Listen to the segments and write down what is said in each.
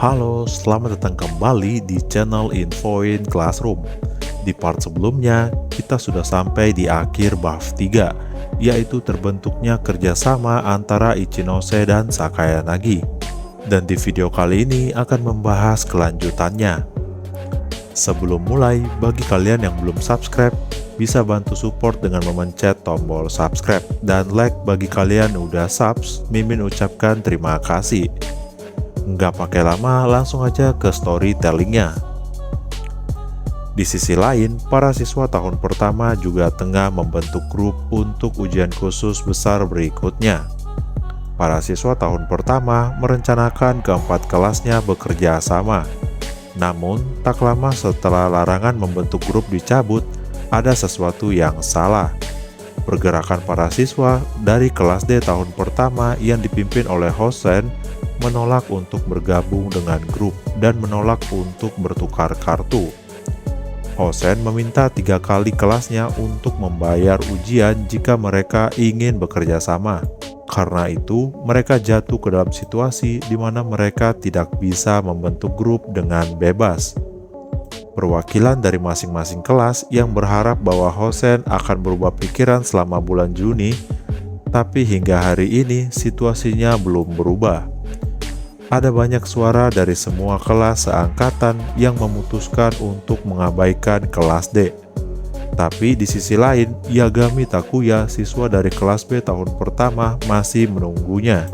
Halo, selamat datang kembali di channel Infoin Classroom. Di part sebelumnya, kita sudah sampai di akhir bab 3, yaitu terbentuknya kerjasama antara Ichinose dan Sakayanagi. Dan di video kali ini akan membahas kelanjutannya. Sebelum mulai, bagi kalian yang belum subscribe, bisa bantu support dengan memencet tombol subscribe. Dan like bagi kalian udah subs, Mimin ucapkan terima kasih. Nggak pakai lama, langsung aja ke storytellingnya. Di sisi lain, para siswa tahun pertama juga tengah membentuk grup untuk ujian khusus besar berikutnya. Para siswa tahun pertama merencanakan keempat kelasnya bekerja sama. Namun, tak lama setelah larangan membentuk grup dicabut, ada sesuatu yang salah. Pergerakan para siswa dari kelas D tahun pertama yang dipimpin oleh Hosen menolak untuk bergabung dengan grup dan menolak untuk bertukar kartu. Hosen meminta 3 kali kelasnya untuk membayar ujian jika mereka ingin bekerja sama. Karena itu, mereka jatuh ke dalam situasi di mana mereka tidak bisa membentuk grup dengan bebas. Perwakilan dari masing-masing kelas yang berharap bahwa Hosen akan berubah pikiran selama bulan Juni, tapi hingga hari ini situasinya belum berubah. Ada banyak suara dari semua kelas seangkatan yang memutuskan untuk mengabaikan kelas D. Tapi di sisi lain, Yagami Takuya, siswa dari kelas B tahun pertama, masih menunggunya.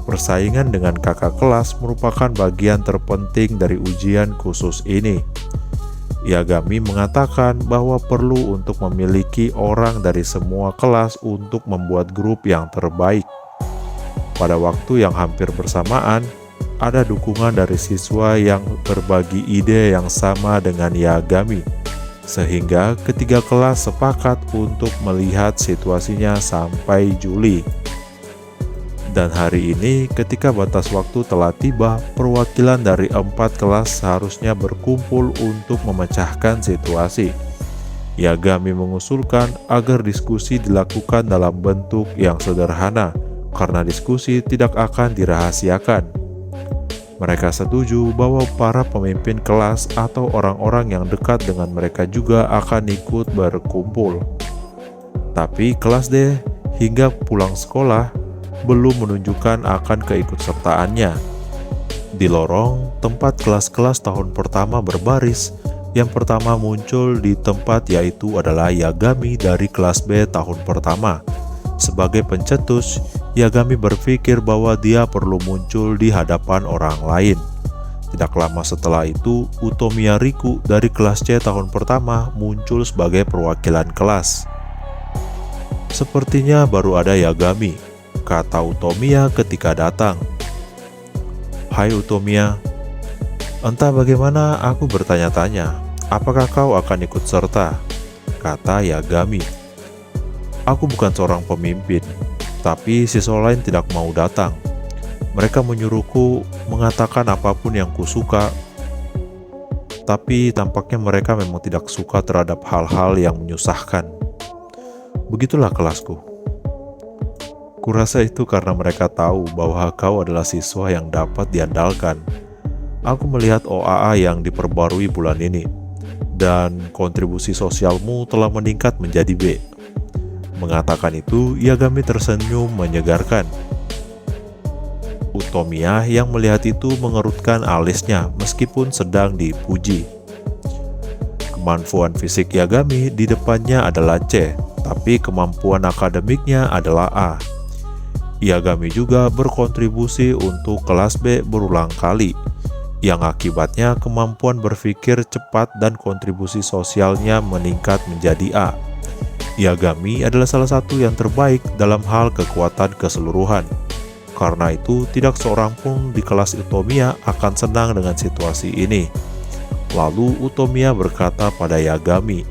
Persaingan dengan kakak kelas merupakan bagian terpenting dari ujian khusus ini. Yagami mengatakan bahwa perlu untuk memiliki orang dari semua kelas untuk membuat grup yang terbaik. Pada waktu yang hampir bersamaan, ada dukungan dari siswa yang berbagi ide yang sama dengan Yagami, sehingga ketiga kelas sepakat untuk melihat situasinya sampai Juli. Dan hari ini, ketika batas waktu telah tiba, perwakilan dari 4 kelas seharusnya berkumpul untuk memecahkan situasi. Yagami mengusulkan agar diskusi dilakukan dalam bentuk yang sederhana, karena diskusi tidak akan dirahasiakan. Mereka setuju bahwa para pemimpin kelas atau orang-orang yang dekat dengan mereka juga akan ikut berkumpul. Tapi kelas D hingga pulang sekolah belum menunjukkan akan keikutsertaannya. Di lorong tempat kelas-kelas tahun pertama berbaris, yang pertama muncul di tempat yaitu adalah Yagami dari kelas B tahun pertama. Sebagai pencetus, Yagami berpikir bahwa dia perlu muncul di hadapan orang lain. Tidak lama setelah itu, Utomiya Riku dari kelas C tahun pertama muncul sebagai perwakilan kelas. Sepertinya baru ada Yagami, kata Utomiya ketika datang. Hai Utomiya, entah bagaimana aku bertanya-tanya, apakah kau akan ikut serta? Kata Yagami. Aku bukan seorang pemimpin, tapi siswa lain tidak mau datang. Mereka menyuruhku mengatakan apapun yang kusuka, tapi tampaknya mereka memang tidak suka terhadap hal-hal yang menyusahkan. Begitulah kelasku. Kurasa itu karena mereka tahu bahwa kau adalah siswa yang dapat diandalkan. Aku melihat OAA yang diperbarui bulan ini, dan kontribusi sosialmu telah meningkat menjadi B. Mengatakan itu, Yagami tersenyum menyegarkan. Utomiya yang melihat itu mengerutkan alisnya meskipun sedang dipuji. Kemampuan fisik Yagami di depannya adalah C, tapi kemampuan akademiknya adalah A. Yagami juga berkontribusi untuk kelas B berulang kali, yang akibatnya kemampuan berpikir cepat dan kontribusi sosialnya meningkat menjadi A. Yagami adalah salah satu yang terbaik dalam hal kekuatan keseluruhan. Karena itu, tidak seorang pun di kelas Utomiya akan senang dengan situasi ini. Lalu Utomiya berkata pada Yagami,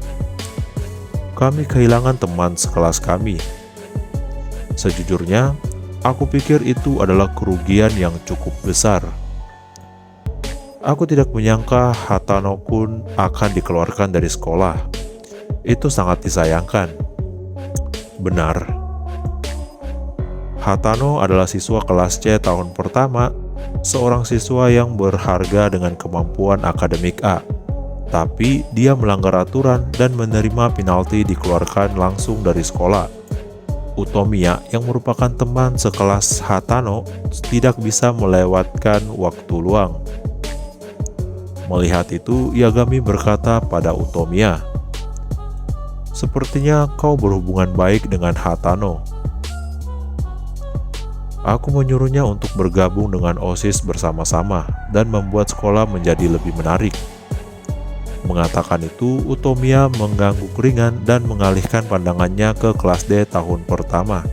"Kami kehilangan teman sekelas kami. Sejujurnya, aku pikir itu adalah kerugian yang cukup besar. Aku tidak menyangka Hatano-kun akan dikeluarkan dari sekolah. Itu sangat disayangkan." Benar. Hatano adalah siswa kelas C tahun pertama seorang siswa yang berharga dengan kemampuan akademik A. Tapi dia melanggar aturan dan menerima penalti dikeluarkan langsung dari sekolah. Utomiya yang merupakan teman sekelas Hatano tidak bisa melewatkan waktu luang. Melihat itu, Yagami berkata pada Utomiya, "Sepertinya kau berhubungan baik dengan Hatano. Aku menyuruhnya untuk bergabung dengan OSIS bersama-sama dan membuat sekolah menjadi lebih menarik." Mengatakan itu, Utomiya mengangguk ringan dan mengalihkan pandangannya ke kelas D tahun pertama.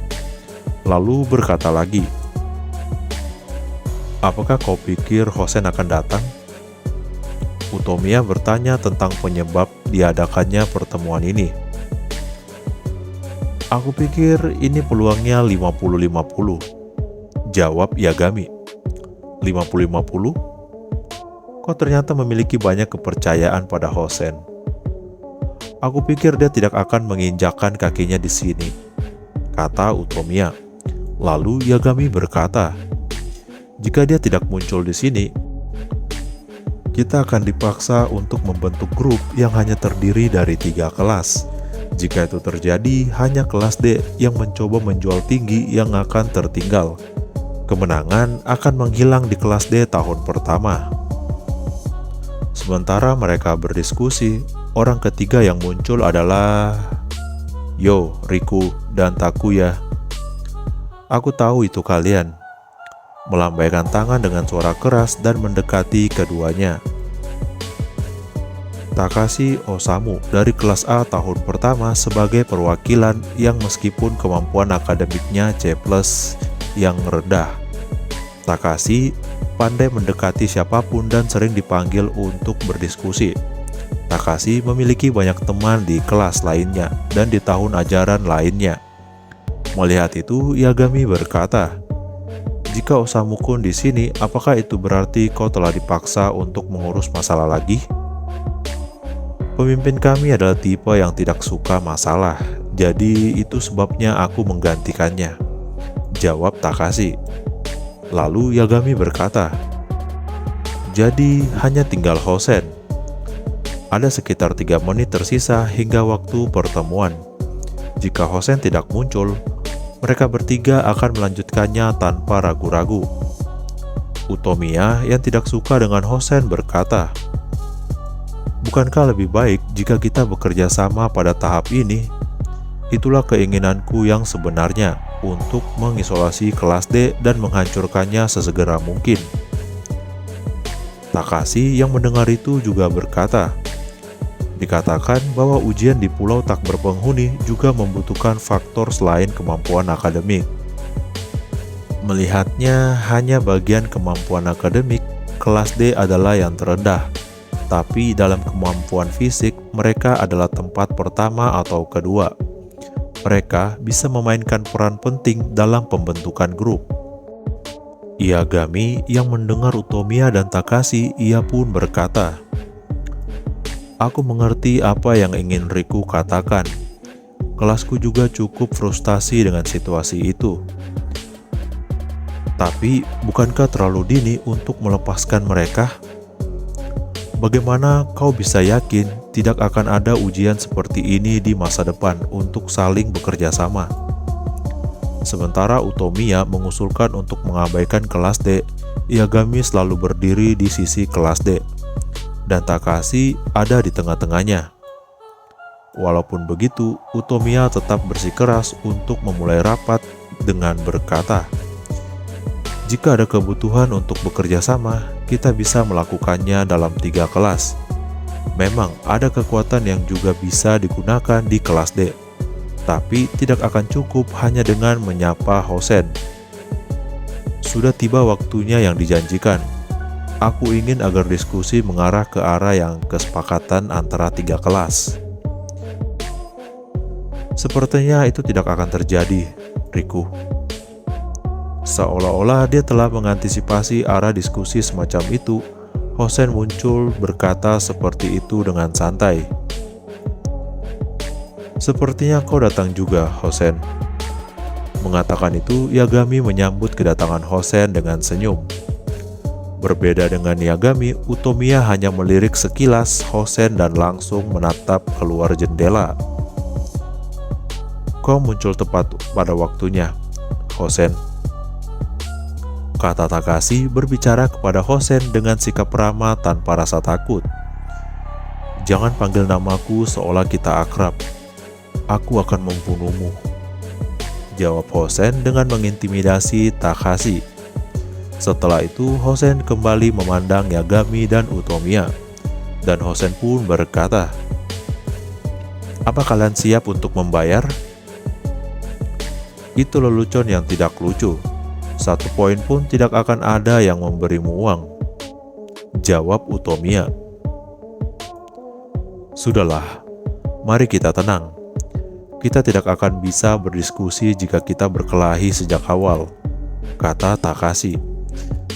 Lalu berkata lagi, "Apakah kau pikir Hosen akan datang?" Utomiya bertanya tentang penyebab diadakannya pertemuan ini. "Aku pikir ini peluangnya 50-50, jawab Yagami. 50-50? Kau ternyata memiliki banyak kepercayaan pada Hosen. Aku pikir dia tidak akan menginjakkan kakinya di sini," kata Utomiya. Lalu Yagami berkata, "Jika dia tidak muncul di sini, kita akan dipaksa untuk membentuk grup yang hanya terdiri dari 3 kelas. Jika itu terjadi, hanya kelas D yang mencoba menjual tinggi yang akan tertinggal. Kemenangan akan menghilang di kelas D tahun pertama." Sementara mereka berdiskusi, orang ketiga yang muncul adalah Yo, Riku, dan Takuya. "Aku tahu itu kalian," melambaikan tangan dengan suara keras dan mendekati keduanya. Takashi Osamu dari kelas A tahun pertama sebagai perwakilan yang meskipun kemampuan akademiknya C+ yang rendah. Takashi pandai mendekati siapapun dan sering dipanggil untuk berdiskusi. Takashi memiliki banyak teman di kelas lainnya dan di tahun ajaran lainnya. Melihat itu, Yagami berkata, "Jika Osamu-kun di sini, apakah itu berarti kau telah dipaksa untuk mengurus masalah lagi?" "Pemimpin kami adalah tipe yang tidak suka masalah, jadi itu sebabnya aku menggantikannya," jawab Takashi. Lalu Yagami berkata, "Jadi hanya tinggal Hosen. Ada sekitar 3 menit tersisa hingga waktu pertemuan. Jika Hosen tidak muncul, mereka bertiga akan melanjutkannya tanpa ragu-ragu." Utomiya yang tidak suka dengan Hosen berkata, "Bukankah lebih baik jika kita bekerja sama pada tahap ini? Itulah keinginanku yang sebenarnya, untuk mengisolasi kelas D dan menghancurkannya sesegera mungkin." Takashi yang mendengar itu juga berkata, "Dikatakan bahwa ujian di pulau tak berpenghuni juga membutuhkan faktor selain kemampuan akademik. Melihatnya hanya bagian kemampuan akademik, kelas D adalah yang terendah. Tapi dalam kemampuan fisik, mereka adalah tempat pertama atau kedua. Mereka bisa memainkan peran penting dalam pembentukan grup." Yagami yang mendengar Utomiya dan Takashi, ia pun berkata, "Aku mengerti apa yang ingin Riku katakan. Kelasku juga cukup frustasi dengan situasi itu. Tapi, bukankah terlalu dini untuk melepaskan mereka? Bagaimana kau bisa yakin tidak akan ada ujian seperti ini di masa depan untuk saling bekerja sama?" Sementara Utomiya mengusulkan untuk mengabaikan kelas D, Yagami selalu berdiri di sisi kelas D, dan Takashi ada di tengah-tengahnya. Walaupun begitu, Utomiya tetap bersikeras untuk memulai rapat dengan berkata, "Jika ada kebutuhan untuk bekerja sama, kita bisa melakukannya dalam 3 kelas. Memang ada kekuatan yang juga bisa digunakan di kelas D, tapi tidak akan cukup hanya dengan menyapa Hosen. Sudah tiba waktunya yang dijanjikan. Aku ingin agar diskusi mengarah ke arah yang kesepakatan antara 3 kelas." "Sepertinya itu tidak akan terjadi, Riku." Seolah-olah dia telah mengantisipasi arah diskusi semacam itu, Hosen muncul berkata seperti itu dengan santai. "Sepertinya kau datang juga, Hosen." Mengatakan itu, Yagami menyambut kedatangan Hosen dengan senyum. Berbeda dengan Yagami, Utomiya hanya melirik sekilas Hosen dan langsung menatap keluar jendela. Kau muncul tepat pada waktunya, Hosen, kata Takashi berbicara kepada Hosen dengan sikap ramah tanpa rasa takut. Jangan panggil namaku seolah kita akrab. Aku akan membunuhmu, jawab Hosen dengan mengintimidasi Takashi. Setelah itu, Hosen kembali memandang Yagami dan Utomiya, dan Hosen pun berkata, apa kalian siap untuk membayar? Itu lelucon yang tidak lucu. 1 poin pun tidak akan ada yang memberimu uang, jawab Utomiya. Sudahlah, mari kita tenang. Kita tidak akan bisa berdiskusi jika kita berkelahi sejak awal, kata Takashi.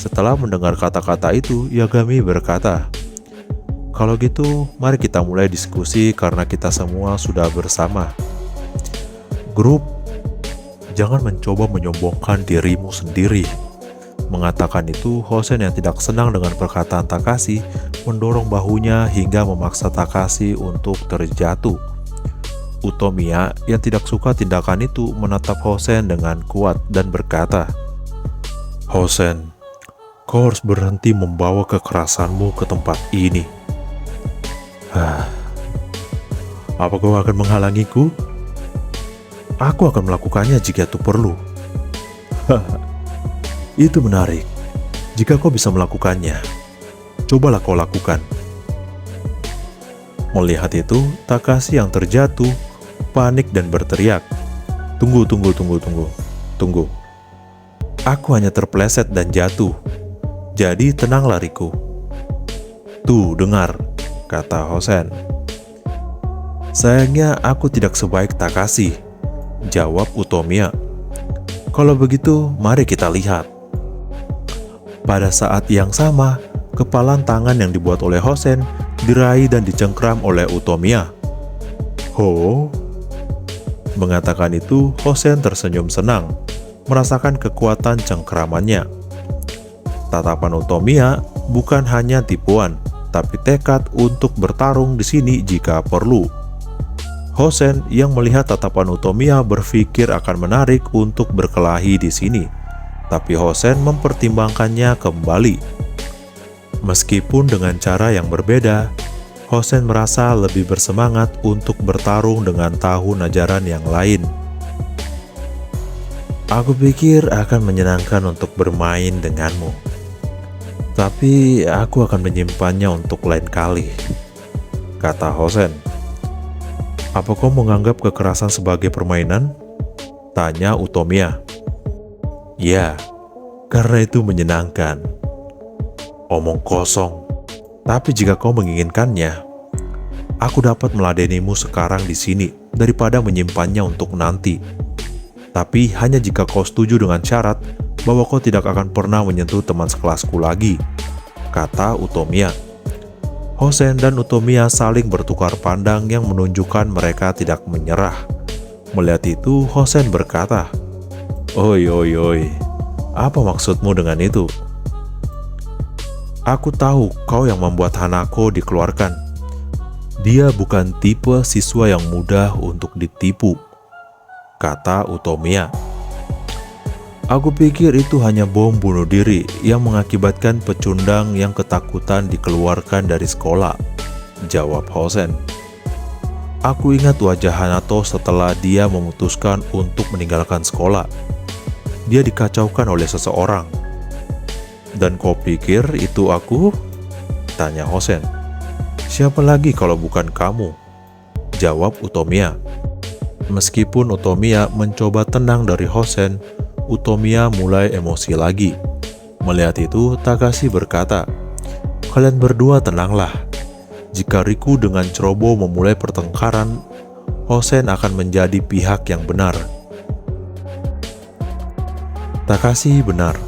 Setelah mendengar kata-kata itu, Yagami berkata, kalau gitu, mari kita mulai diskusi karena kita semua sudah bersama. Grup, jangan mencoba menyombongkan dirimu sendiri. Mengatakan itu, Hosen yang tidak senang dengan perkataan Takashi mendorong bahunya hingga memaksa Takashi untuk terjatuh. Utomiya yang tidak suka tindakan itu menatap Hosen dengan kuat dan berkata, Hosen, kau harus berhenti membawa kekerasanmu ke tempat ini. Apa kau akan menghalangiku? Aku akan melakukannya jika itu perlu. Itu menarik. Jika kau bisa melakukannya, cobalah kau lakukan. Melihat itu, Takashi yang terjatuh, panik dan berteriak, Tunggu. Aku hanya terpleset dan jatuh. Jadi tenanglah Riku. Tuh, dengar, kata Hosen. Sayangnya aku tidak sebaik Takashi, jawab Utomiya. Kalau begitu, mari kita lihat. Pada saat yang sama, kepalan tangan yang dibuat oleh Hosen diraih dan dicengkram oleh Utomiya. Ho? Mengatakan itu, Hosen tersenyum senang, merasakan kekuatan cengkramannya. Tatapan Utomiya bukan hanya tipuan, tapi tekad untuk bertarung di sini jika perlu. Hosen yang melihat tatapan Utomiya berpikir akan menarik untuk berkelahi di sini, tapi Hosen mempertimbangkannya kembali. Meskipun dengan cara yang berbeda, Hosen merasa lebih bersemangat untuk bertarung dengan tahun ajaran yang lain. Aku pikir akan menyenangkan untuk bermain denganmu, tapi aku akan menyimpannya untuk lain kali, kata Hosen. Apa kau menganggap kekerasan sebagai permainan? Tanya Utomiya. Ya, karena itu menyenangkan. Omong kosong. Tapi jika kau menginginkannya, aku dapat meladenimu sekarang di sini daripada menyimpannya untuk nanti. Tapi hanya jika kau setuju dengan syarat bahwa kau tidak akan pernah menyentuh teman sekelasku lagi, kata Utomiya. Hosen dan Utomiya saling bertukar pandang yang menunjukkan mereka tidak menyerah. Melihat itu, Hosen berkata, Oi, apa maksudmu dengan itu? Aku tahu kau yang membuat Hanako dikeluarkan. Dia bukan tipe siswa yang mudah untuk ditipu, kata Utomiya. Aku pikir itu hanya bom bunuh diri yang mengakibatkan pecundang yang ketakutan dikeluarkan dari sekolah, jawab Hosen. Aku ingat wajah Hanato setelah dia memutuskan untuk meninggalkan sekolah. Dia dikacaukan oleh seseorang. Dan kau pikir itu aku? Tanya Hosen. Siapa lagi kalau bukan kamu? Jawab Utomiya. Meskipun Utomiya mencoba tenang dari Hosen, Utomiya mulai emosi lagi. Melihat itu, Takashi berkata, Kalian berdua tenanglah. Jika Riku dengan ceroboh memulai pertengkaran, Hosen akan menjadi pihak yang benar. Takashi benar.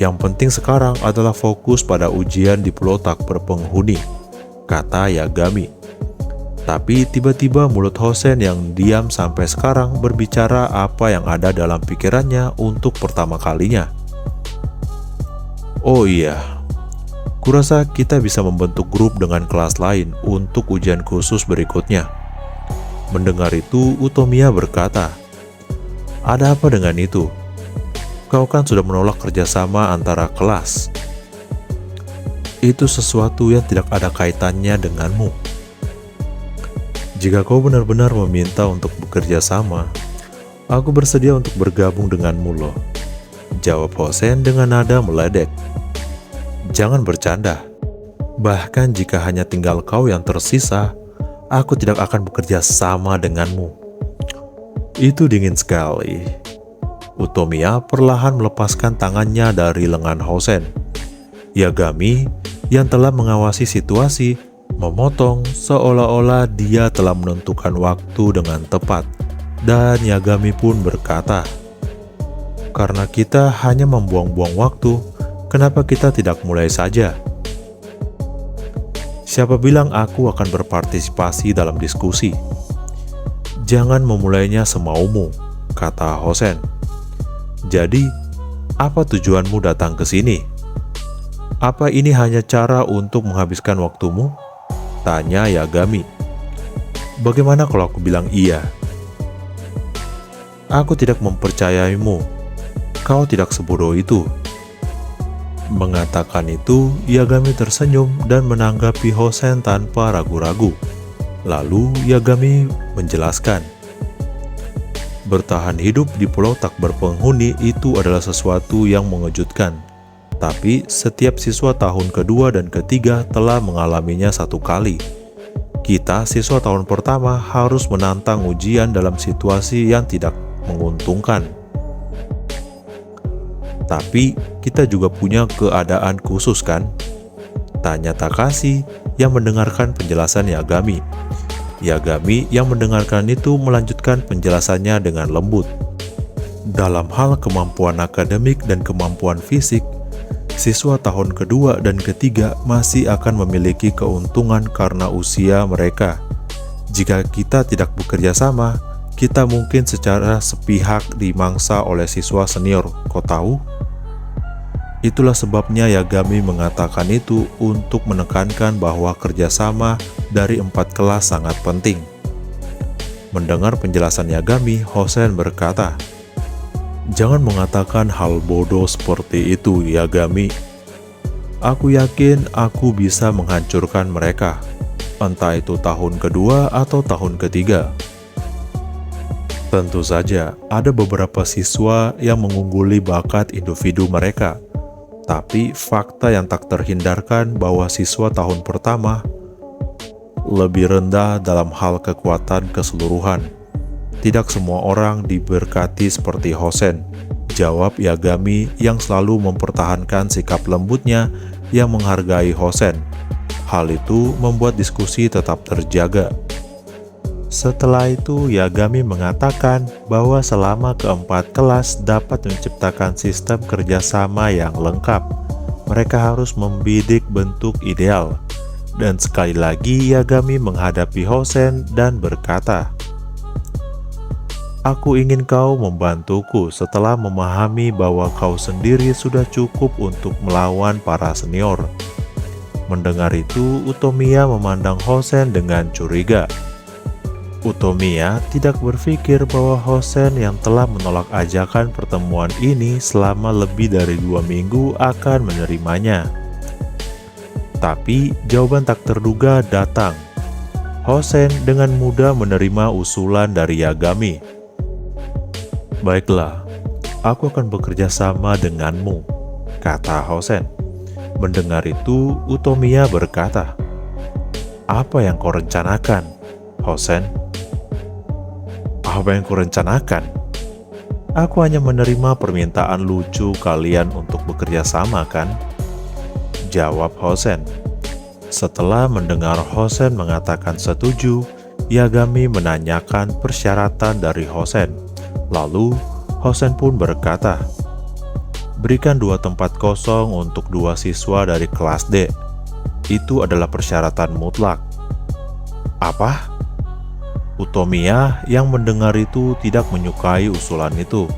Yang penting sekarang adalah fokus pada ujian di pelotak berpenghuni, kata Yagami. Tapi tiba-tiba mulut Hosen yang diam sampai sekarang berbicara apa yang ada dalam pikirannya untuk pertama kalinya. Oh iya, kurasa kita bisa membentuk grup dengan kelas lain untuk ujian khusus berikutnya. Mendengar itu, Utomiya berkata, "Ada apa dengan itu? Kau kan sudah menolak kerjasama antara kelas. Itu sesuatu yang tidak ada kaitannya denganmu. Jika kau benar-benar meminta untuk bekerja sama, aku bersedia untuk bergabung denganmu loh," jawab Hosen dengan nada meledek. "Jangan bercanda. Bahkan jika hanya tinggal kau yang tersisa, aku tidak akan bekerja sama denganmu." Itu dingin sekali. Utomiya perlahan melepaskan tangannya dari lengan Hosen. Yagami yang telah mengawasi situasi memotong seolah-olah dia telah menentukan waktu dengan tepat. Dan Yagami pun berkata, "Karena kita hanya membuang-buang waktu, kenapa kita tidak mulai saja? Siapa bilang aku akan berpartisipasi dalam diskusi? Jangan memulainya semaumu," kata Hosen. "Jadi, apa tujuanmu datang ke sini? Apa ini hanya cara untuk menghabiskan waktumu?" tanya Yagami. "Bagaimana kalau aku bilang iya?" "Aku tidak mempercayaimu. Kau tidak sebodoh itu." Mengatakan itu, Yagami tersenyum dan menanggapi Hosen tanpa ragu-ragu. Lalu Yagami menjelaskan, "Bertahan hidup di pulau tak berpenghuni itu adalah sesuatu yang mengejutkan. Tapi setiap siswa tahun kedua dan ketiga telah mengalaminya satu kali. Kita siswa tahun pertama harus menantang ujian dalam situasi yang tidak menguntungkan. Tapi kita juga punya keadaan khusus kan?" tanya Takashi yang mendengarkan penjelasan Yagami. Yagami yang mendengarkan itu melanjutkan penjelasannya dengan lembut. "Dalam hal kemampuan akademik dan kemampuan fisik, siswa tahun kedua dan ketiga masih akan memiliki keuntungan karena usia mereka. Jika kita tidak bekerja sama, kita mungkin secara sepihak dimangsa oleh siswa senior, kau tahu? Itulah sebabnya Yagami mengatakan itu untuk menekankan bahwa kerjasama dari 4 kelas sangat penting." Mendengar penjelasan Yagami, Hosen berkata, "Jangan mengatakan hal bodoh seperti itu, Yagami. Aku yakin aku bisa menghancurkan mereka, entah itu tahun kedua atau tahun ketiga." Tentu saja, ada beberapa siswa yang mengungguli bakat individu mereka. Tapi fakta yang tak terhindarkan bahwa siswa tahun pertama lebih rendah dalam hal kekuatan keseluruhan. "Tidak semua orang diberkati seperti Hosen," jawab Yagami yang selalu mempertahankan sikap lembutnya yang menghargai Hosen. Hal itu membuat diskusi tetap terjaga. Setelah itu, Yagami mengatakan bahwa selama keempat kelas dapat menciptakan sistem kerjasama yang lengkap, mereka harus membidik bentuk ideal. Dan sekali lagi Yagami menghadapi Hosen dan berkata, "Aku ingin kau membantuku setelah memahami bahwa kau sendiri sudah cukup untuk melawan para senior." Mendengar itu, Utomiya memandang Hosen dengan curiga. Utomiya tidak berpikir bahwa Hosen yang telah menolak ajakan pertemuan ini selama lebih dari 2 minggu akan menerimanya. Tapi jawaban tak terduga datang. Hosen dengan mudah menerima usulan dari Yagami. "Baiklah, aku akan bekerja sama denganmu," kata Hosen. Mendengar itu, Utomiya berkata, "Apa yang kau rencanakan, Hosen?" "Apa yang kurencanakan? Aku hanya menerima permintaan lucu kalian untuk bekerja sama kan?" jawab Hosen. Setelah mendengar Hosen mengatakan setuju, Yagami menanyakan persyaratan dari Hosen. Lalu Hosen pun berkata, "Berikan 2 tempat kosong untuk 2 siswa dari kelas D. Itu adalah persyaratan mutlak." "Apa?" Utomiya yang mendengar itu tidak menyukai usulan itu.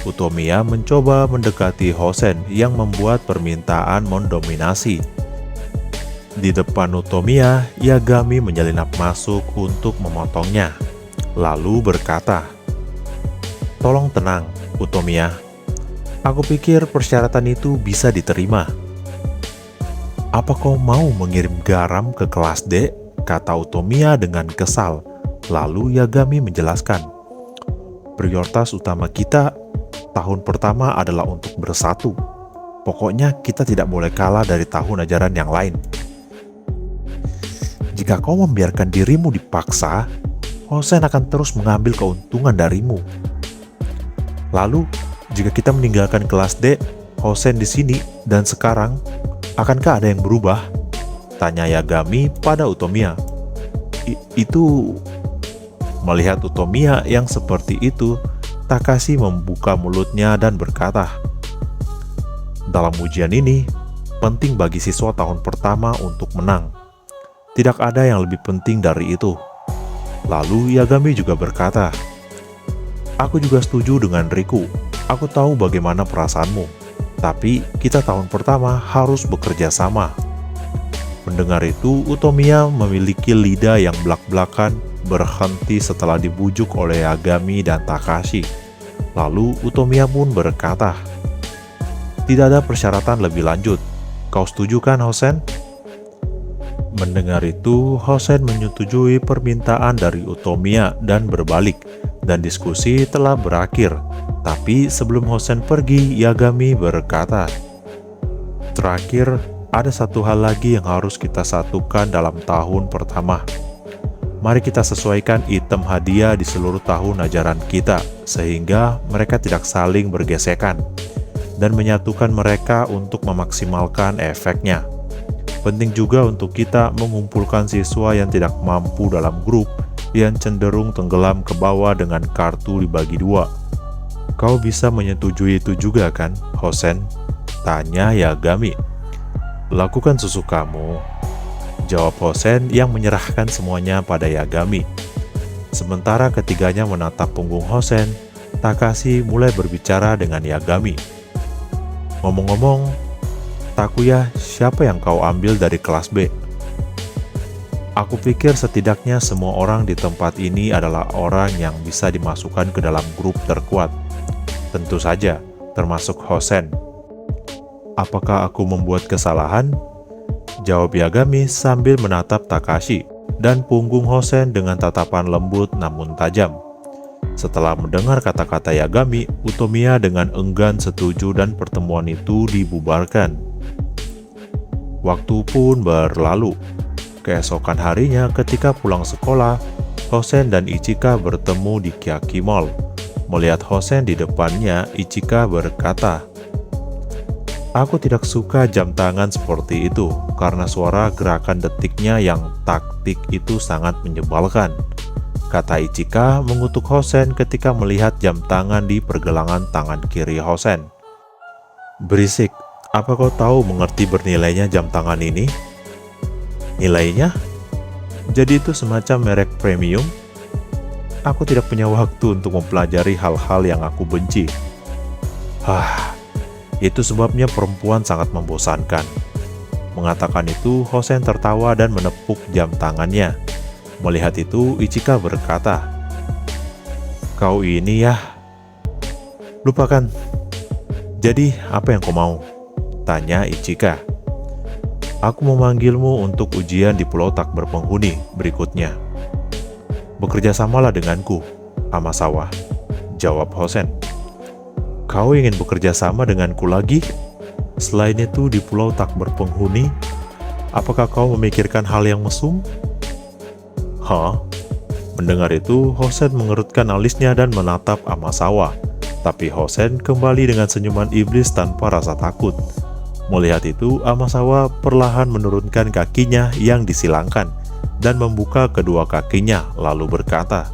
Utomiya mencoba mendekati Hosen yang membuat permintaan mendominasi. Di depan Utomiya, Yagami menyelinap masuk untuk memotongnya, lalu berkata, "Tolong tenang, Utomiya. Aku pikir persyaratan itu bisa diterima." "Apa kau mau mengirim garam ke kelas D?" kata Utomiya dengan kesal. Lalu Yagami menjelaskan, "Prioritas utama kita tahun pertama adalah untuk bersatu. Pokoknya kita tidak boleh kalah dari tahun ajaran yang lain. Jika kau membiarkan dirimu dipaksa, Hosen akan terus mengambil keuntungan darimu. Lalu, jika kita meninggalkan kelas D, Hosen di sini dan sekarang, akankah ada yang berubah?" tanya Yagami pada Utomiya. Itu... Melihat Utomiya yang seperti itu, Takashi membuka mulutnya dan berkata, "Dalam ujian ini, penting bagi siswa tahun pertama untuk menang. Tidak ada yang lebih penting dari itu." Lalu Yagami juga berkata, "Aku juga setuju dengan Riku. Aku tahu bagaimana perasaanmu. Tapi kita tahun pertama harus bekerja sama." Mendengar itu, Utomiya memiliki lidah yang belak-belakan berhenti setelah dibujuk oleh Yagami dan Takashi. Lalu Utomiya pun berkata, "Tidak ada persyaratan lebih lanjut. Kau setuju kan, Hosen?" Mendengar itu, Hosen menyetujui permintaan dari Utomiya dan berbalik, dan diskusi telah berakhir. Tapi sebelum Hosen pergi, Yagami berkata, "Terakhir, ada satu hal lagi yang harus kita satukan dalam tahun pertama. Mari kita sesuaikan item hadiah di seluruh tahun ajaran kita, sehingga mereka tidak saling bergesekan, dan menyatukan mereka untuk memaksimalkan efeknya. Penting juga untuk kita mengumpulkan siswa yang tidak mampu dalam grup yang cenderung tenggelam ke bawah dengan kartu dibagi dua. Kau bisa menyetujui itu juga kan, Hosen?" tanya Yagami. "Lakukan sesukamu," jawab Hosen yang menyerahkan semuanya pada Yagami. Sementara ketiganya menatap punggung Hosen, Takashi mulai berbicara dengan Yagami. "Ngomong-ngomong, Takuya, siapa yang kau ambil dari kelas B? Aku pikir setidaknya semua orang di tempat ini adalah orang yang bisa dimasukkan ke dalam grup terkuat. Tentu saja, termasuk Hosen. Apakah aku membuat kesalahan?" jawab Yagami sambil menatap Takashi dan punggung Hosen dengan tatapan lembut namun tajam. Setelah mendengar kata-kata Yagami, Utomiya dengan enggan setuju dan pertemuan itu dibubarkan. Waktu pun berlalu. Keesokan harinya ketika pulang sekolah, Hosen dan Ichika bertemu di Kiyaki Mall. Melihat Hosen di depannya, Ichika berkata, "Aku tidak suka jam tangan seperti itu, karena suara gerakan detiknya yang taktik itu sangat menyebalkan," kata Ichika mengutuk Hosen ketika melihat jam tangan di pergelangan tangan kiri Hosen. "Berisik, apa kau tahu mengerti bernilainya jam tangan ini?" "Nilainya? Jadi itu semacam merek premium? Aku tidak punya waktu untuk mempelajari hal-hal yang aku benci." Itu sebabnya perempuan sangat membosankan." Mengatakan itu, Hosen tertawa dan menepuk jam tangannya. Melihat itu, Ichika berkata, "Kau ini ya." "Lupakan. Jadi, apa yang kau mau?" tanya Ichika. "Aku memanggilmu untuk ujian di Pulau Tak Berpenghuni berikutnya." "Bekerja samalah denganku, Amasawa," jawab Hosen. "Kau ingin bekerja sama denganku lagi? Selain itu di Pulau Tak Berpenghuni, apakah kau memikirkan hal yang mesum?" Mendengar itu, Hosen mengerutkan alisnya dan menatap Amasawa. Tapi Hosen kembali dengan senyuman iblis tanpa rasa takut. Melihat itu, Amasawa perlahan menurunkan kakinya yang disilangkan dan membuka kedua kakinya, lalu berkata,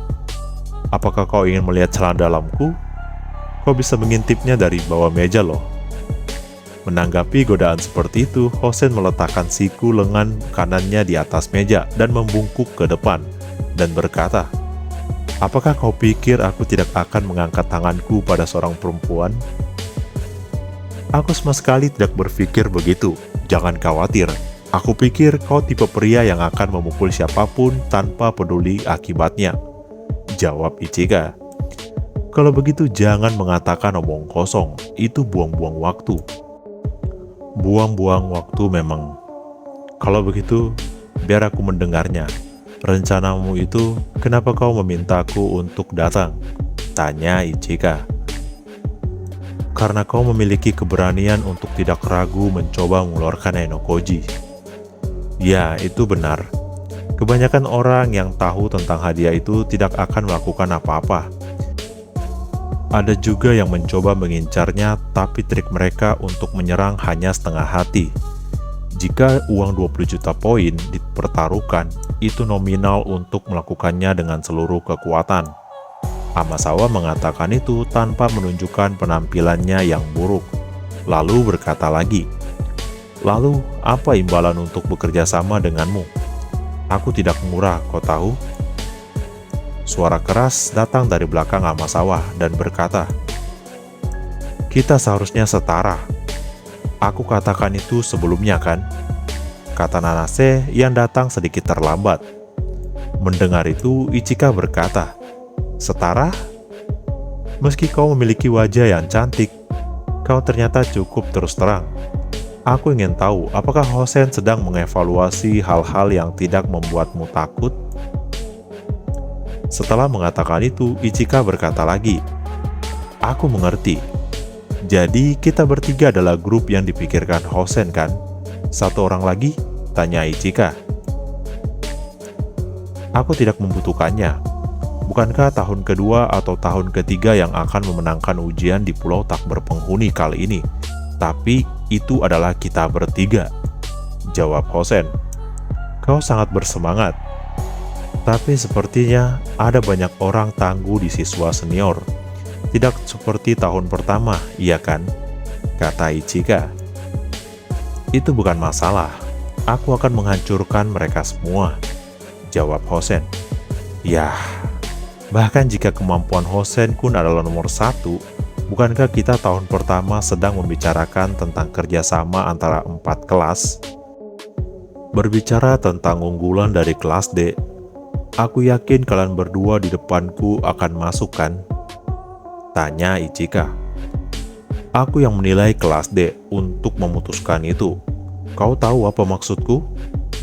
"Apakah kau ingin melihat celana dalamku? Kau bisa mengintipnya dari bawah meja loh." Menanggapi godaan seperti itu, Hosen meletakkan siku lengan kanannya di atas meja dan membungkuk ke depan, dan berkata, Apakah kau pikir aku tidak akan mengangkat tanganku pada seorang perempuan? Aku sama sekali tidak berpikir begitu. Jangan khawatir. Aku pikir kau tipe pria yang akan memukul siapapun tanpa peduli akibatnya. Jawab Ichika. Kalau begitu jangan mengatakan omong kosong. Itu buang-buang waktu. Buang-buang waktu memang. Kalau begitu, biar aku mendengarnya. Rencanamu itu, kenapa kau memintaku untuk datang? Tanya Ichika. Karena kau memiliki keberanian untuk tidak ragu mencoba mengeluarkan Enokoji. Ya, itu benar. Kebanyakan orang yang tahu tentang hadiah itu tidak akan melakukan apa-apa. Ada juga yang mencoba mengincarnya, tapi trik mereka untuk menyerang hanya setengah hati. Jika uang 20 juta poin dipertaruhkan, itu nominal untuk melakukannya dengan seluruh kekuatan. Amasawa mengatakan itu tanpa menunjukkan penampilannya yang buruk. Lalu berkata lagi, "Lalu, apa imbalan untuk bekerja sama denganmu? Aku tidak murah, kau tahu?" Suara keras datang dari belakang Amasawa dan berkata, "Kita seharusnya setara. Aku katakan itu sebelumnya kan?" Kata Nanase yang datang sedikit terlambat. Mendengar itu, Ichika berkata, "Setara? Meski kau memiliki wajah yang cantik, kau ternyata cukup terus terang. Aku ingin tahu apakah Hosen sedang mengevaluasi hal-hal yang tidak membuatmu takut?" Setelah mengatakan itu, Ichika berkata lagi, "Aku mengerti. Jadi kita bertiga adalah grup yang dipikirkan Hosen kan? Satu orang lagi?" Tanya Ichika. "Aku tidak membutuhkannya. Bukankah tahun kedua atau tahun ketiga yang akan memenangkan ujian di Pulau Tak Berpenghuni kali ini? Tapi itu adalah kita bertiga," jawab Hosen. "Kau sangat bersemangat. Tapi sepertinya ada banyak orang tangguh di siswa senior. Tidak seperti tahun pertama, iya kan?" kata Ichika. "Itu bukan masalah. Aku akan menghancurkan mereka semua," jawab Hosen. "Yah, bahkan jika kemampuan Hosen Kun adalah nomor 1, bukankah kita tahun pertama sedang membicarakan tentang kerjasama antara 4 kelas? Berbicara tentang unggulan dari kelas D, aku yakin kalian berdua di depanku akan masuk kan?" Tanya Ichika. "Aku yang menilai kelas D untuk memutuskan itu. Kau tahu apa maksudku?"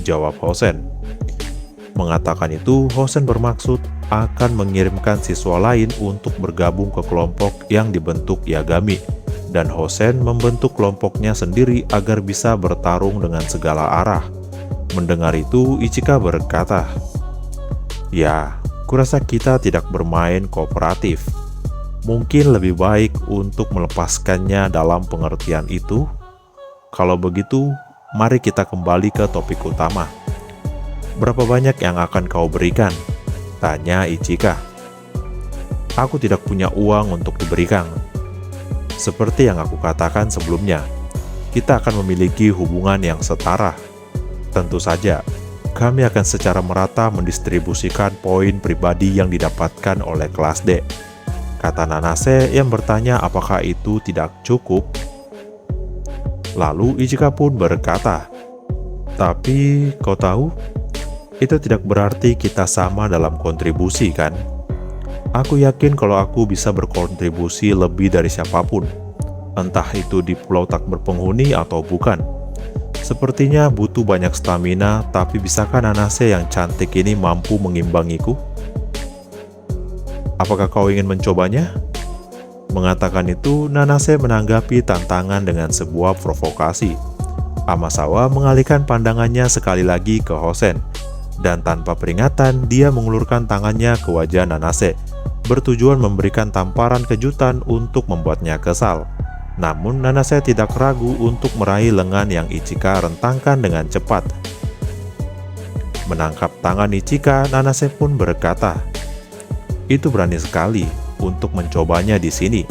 jawab Hosen. Mengatakan itu, Hosen bermaksud akan mengirimkan siswa lain untuk bergabung ke kelompok yang dibentuk Yagami, dan Hosen membentuk kelompoknya sendiri agar bisa bertarung dengan segala arah. Mendengar itu, Ichika berkata, "Ya, kurasa kita tidak bermain kooperatif. Mungkin lebih baik untuk melepaskannya dalam pengertian itu. Kalau begitu, mari kita kembali ke topik utama. Berapa banyak yang akan kau berikan?" tanya Ichika. "Aku tidak punya uang untuk diberikan. Seperti yang aku katakan sebelumnya, kita akan memiliki hubungan yang setara. Tentu saja, kami akan secara merata mendistribusikan poin pribadi yang didapatkan oleh kelas D," kata Nanase yang bertanya apakah itu tidak cukup. Lalu Ichika pun berkata, "Tapi kau tahu, itu tidak berarti kita sama dalam kontribusi kan? Aku yakin kalau aku bisa berkontribusi lebih dari siapapun, entah itu di Pulau Tak Berpenghuni atau bukan. Sepertinya butuh banyak stamina, tapi bisakah Nanase yang cantik ini mampu mengimbangiku? Apakah kau ingin mencobanya?" Mengatakan itu, Nanase menanggapi tantangan dengan sebuah provokasi. Amasawa mengalihkan pandangannya sekali lagi ke Hosen, dan tanpa peringatan dia mengulurkan tangannya ke wajah Nanase, bertujuan memberikan tamparan kejutan untuk membuatnya kesal. Namun Nanase tidak ragu untuk meraih lengan yang Ichika rentangkan dengan cepat. Menangkap tangan Ichika, Nanase pun berkata, "Itu berani sekali untuk mencobanya di sini.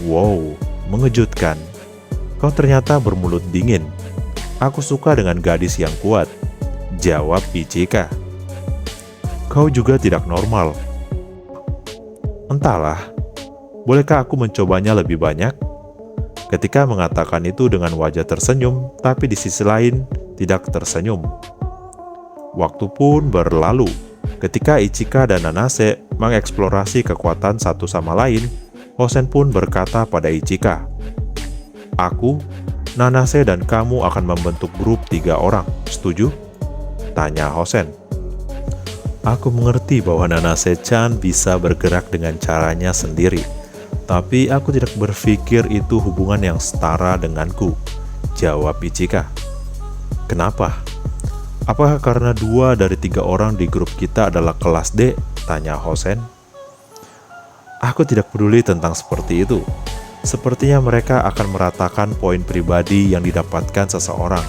Wow, mengejutkan. Kau ternyata bermulut dingin. Aku suka dengan gadis yang kuat," jawab Ichika. "Kau juga tidak normal. Entahlah, bolehkah aku mencobanya lebih banyak? Ketika mengatakan itu dengan wajah tersenyum, tapi di sisi lain tidak tersenyum. Waktu pun berlalu. Ketika Ichika dan Nanase mengeksplorasi kekuatan satu sama lain, Hosen pun berkata pada Ichika, "Aku, Nanase dan kamu akan membentuk grup 3 orang, setuju?" Tanya Hosen. Aku mengerti bahwa Nanase-chan bisa bergerak dengan caranya sendiri, tapi aku tidak berpikir itu hubungan yang setara denganku, jawab Ichika. Kenapa? Apakah karena 2 dari 3 orang di grup kita adalah kelas D? Tanya Hosen. Aku tidak peduli tentang seperti itu. Sepertinya mereka akan meratakan poin pribadi yang didapatkan seseorang.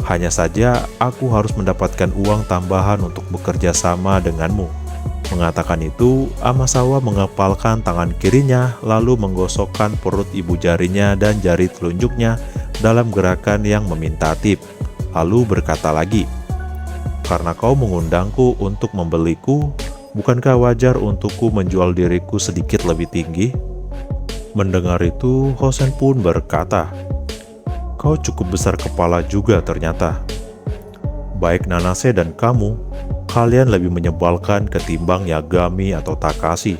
Hanya saja aku harus mendapatkan uang tambahan untuk bekerja sama denganmu. Mengatakan itu, Amasawa mengepalkan tangan kirinya lalu menggosokkan perut ibu jarinya dan jari telunjuknya dalam gerakan yang meminta tip. Lalu berkata lagi, "Karena kau mengundangku untuk membeliku, bukankah wajar untukku menjual diriku sedikit lebih tinggi?" Mendengar itu, Hosen pun berkata, "Kau cukup besar kepala juga ternyata. Baik Nanase dan kamu, kalian lebih menyebalkan ketimbang Yagami atau Takashi.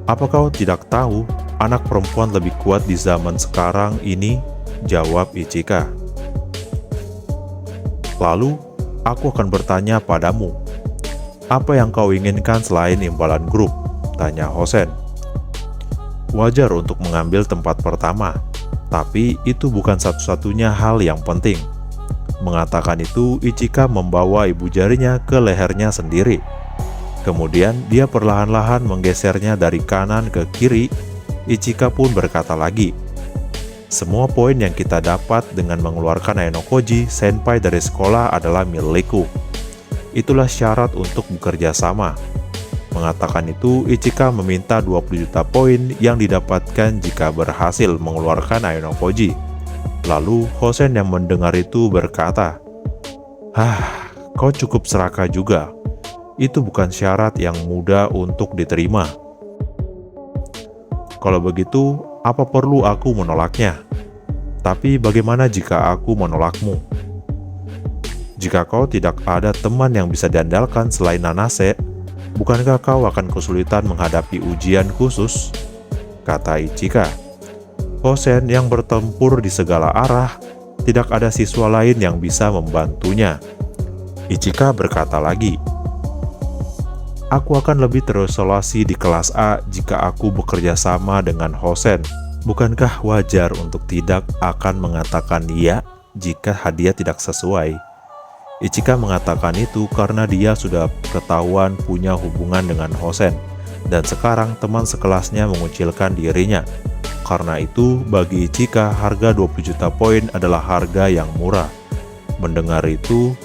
Apa kau tidak tahu anak perempuan lebih kuat di zaman sekarang ini?" jawab Ichika. "Lalu, aku akan bertanya padamu, apa yang kau inginkan selain imbalan grup?" tanya Hosen. "Wajar untuk mengambil tempat pertama, tapi itu bukan satu-satunya hal yang penting." Mengatakan itu, Ichika membawa ibu jarinya ke lehernya sendiri. Kemudian dia perlahan-lahan menggesernya dari kanan ke kiri. Ichika pun berkata lagi, "Semua poin yang kita dapat dengan mengeluarkan Aenokoji senpai dari sekolah adalah milikku. Itulah syarat untuk bekerja sama." Mengatakan itu, Ichika meminta 20 juta poin yang didapatkan jika berhasil mengeluarkan Aenokoji. Lalu Hosen yang mendengar itu berkata, Kau cukup serakah juga. Itu bukan syarat yang mudah untuk diterima. Kalau begitu, apa perlu aku menolaknya? Tapi bagaimana jika aku menolakmu? Jika kau tidak ada teman yang bisa diandalkan selain Nanase, bukankah kau akan kesulitan menghadapi ujian khusus? Kata Ichika. Hosen yang bertempur di segala arah, tidak ada siswa lain yang bisa membantunya. Ichika berkata lagi, "Aku akan lebih terisolasi di kelas A jika aku bekerja sama dengan Hosen. Bukankah wajar untuk tidak akan mengatakan iya jika hadiah tidak sesuai?" Ichika mengatakan itu karena dia sudah ketahuan punya hubungan dengan Hosen, dan sekarang teman sekelasnya mengucilkan dirinya. Karena itu, bagi Ichika, harga 20 juta poin adalah harga yang murah. Mendengar itu,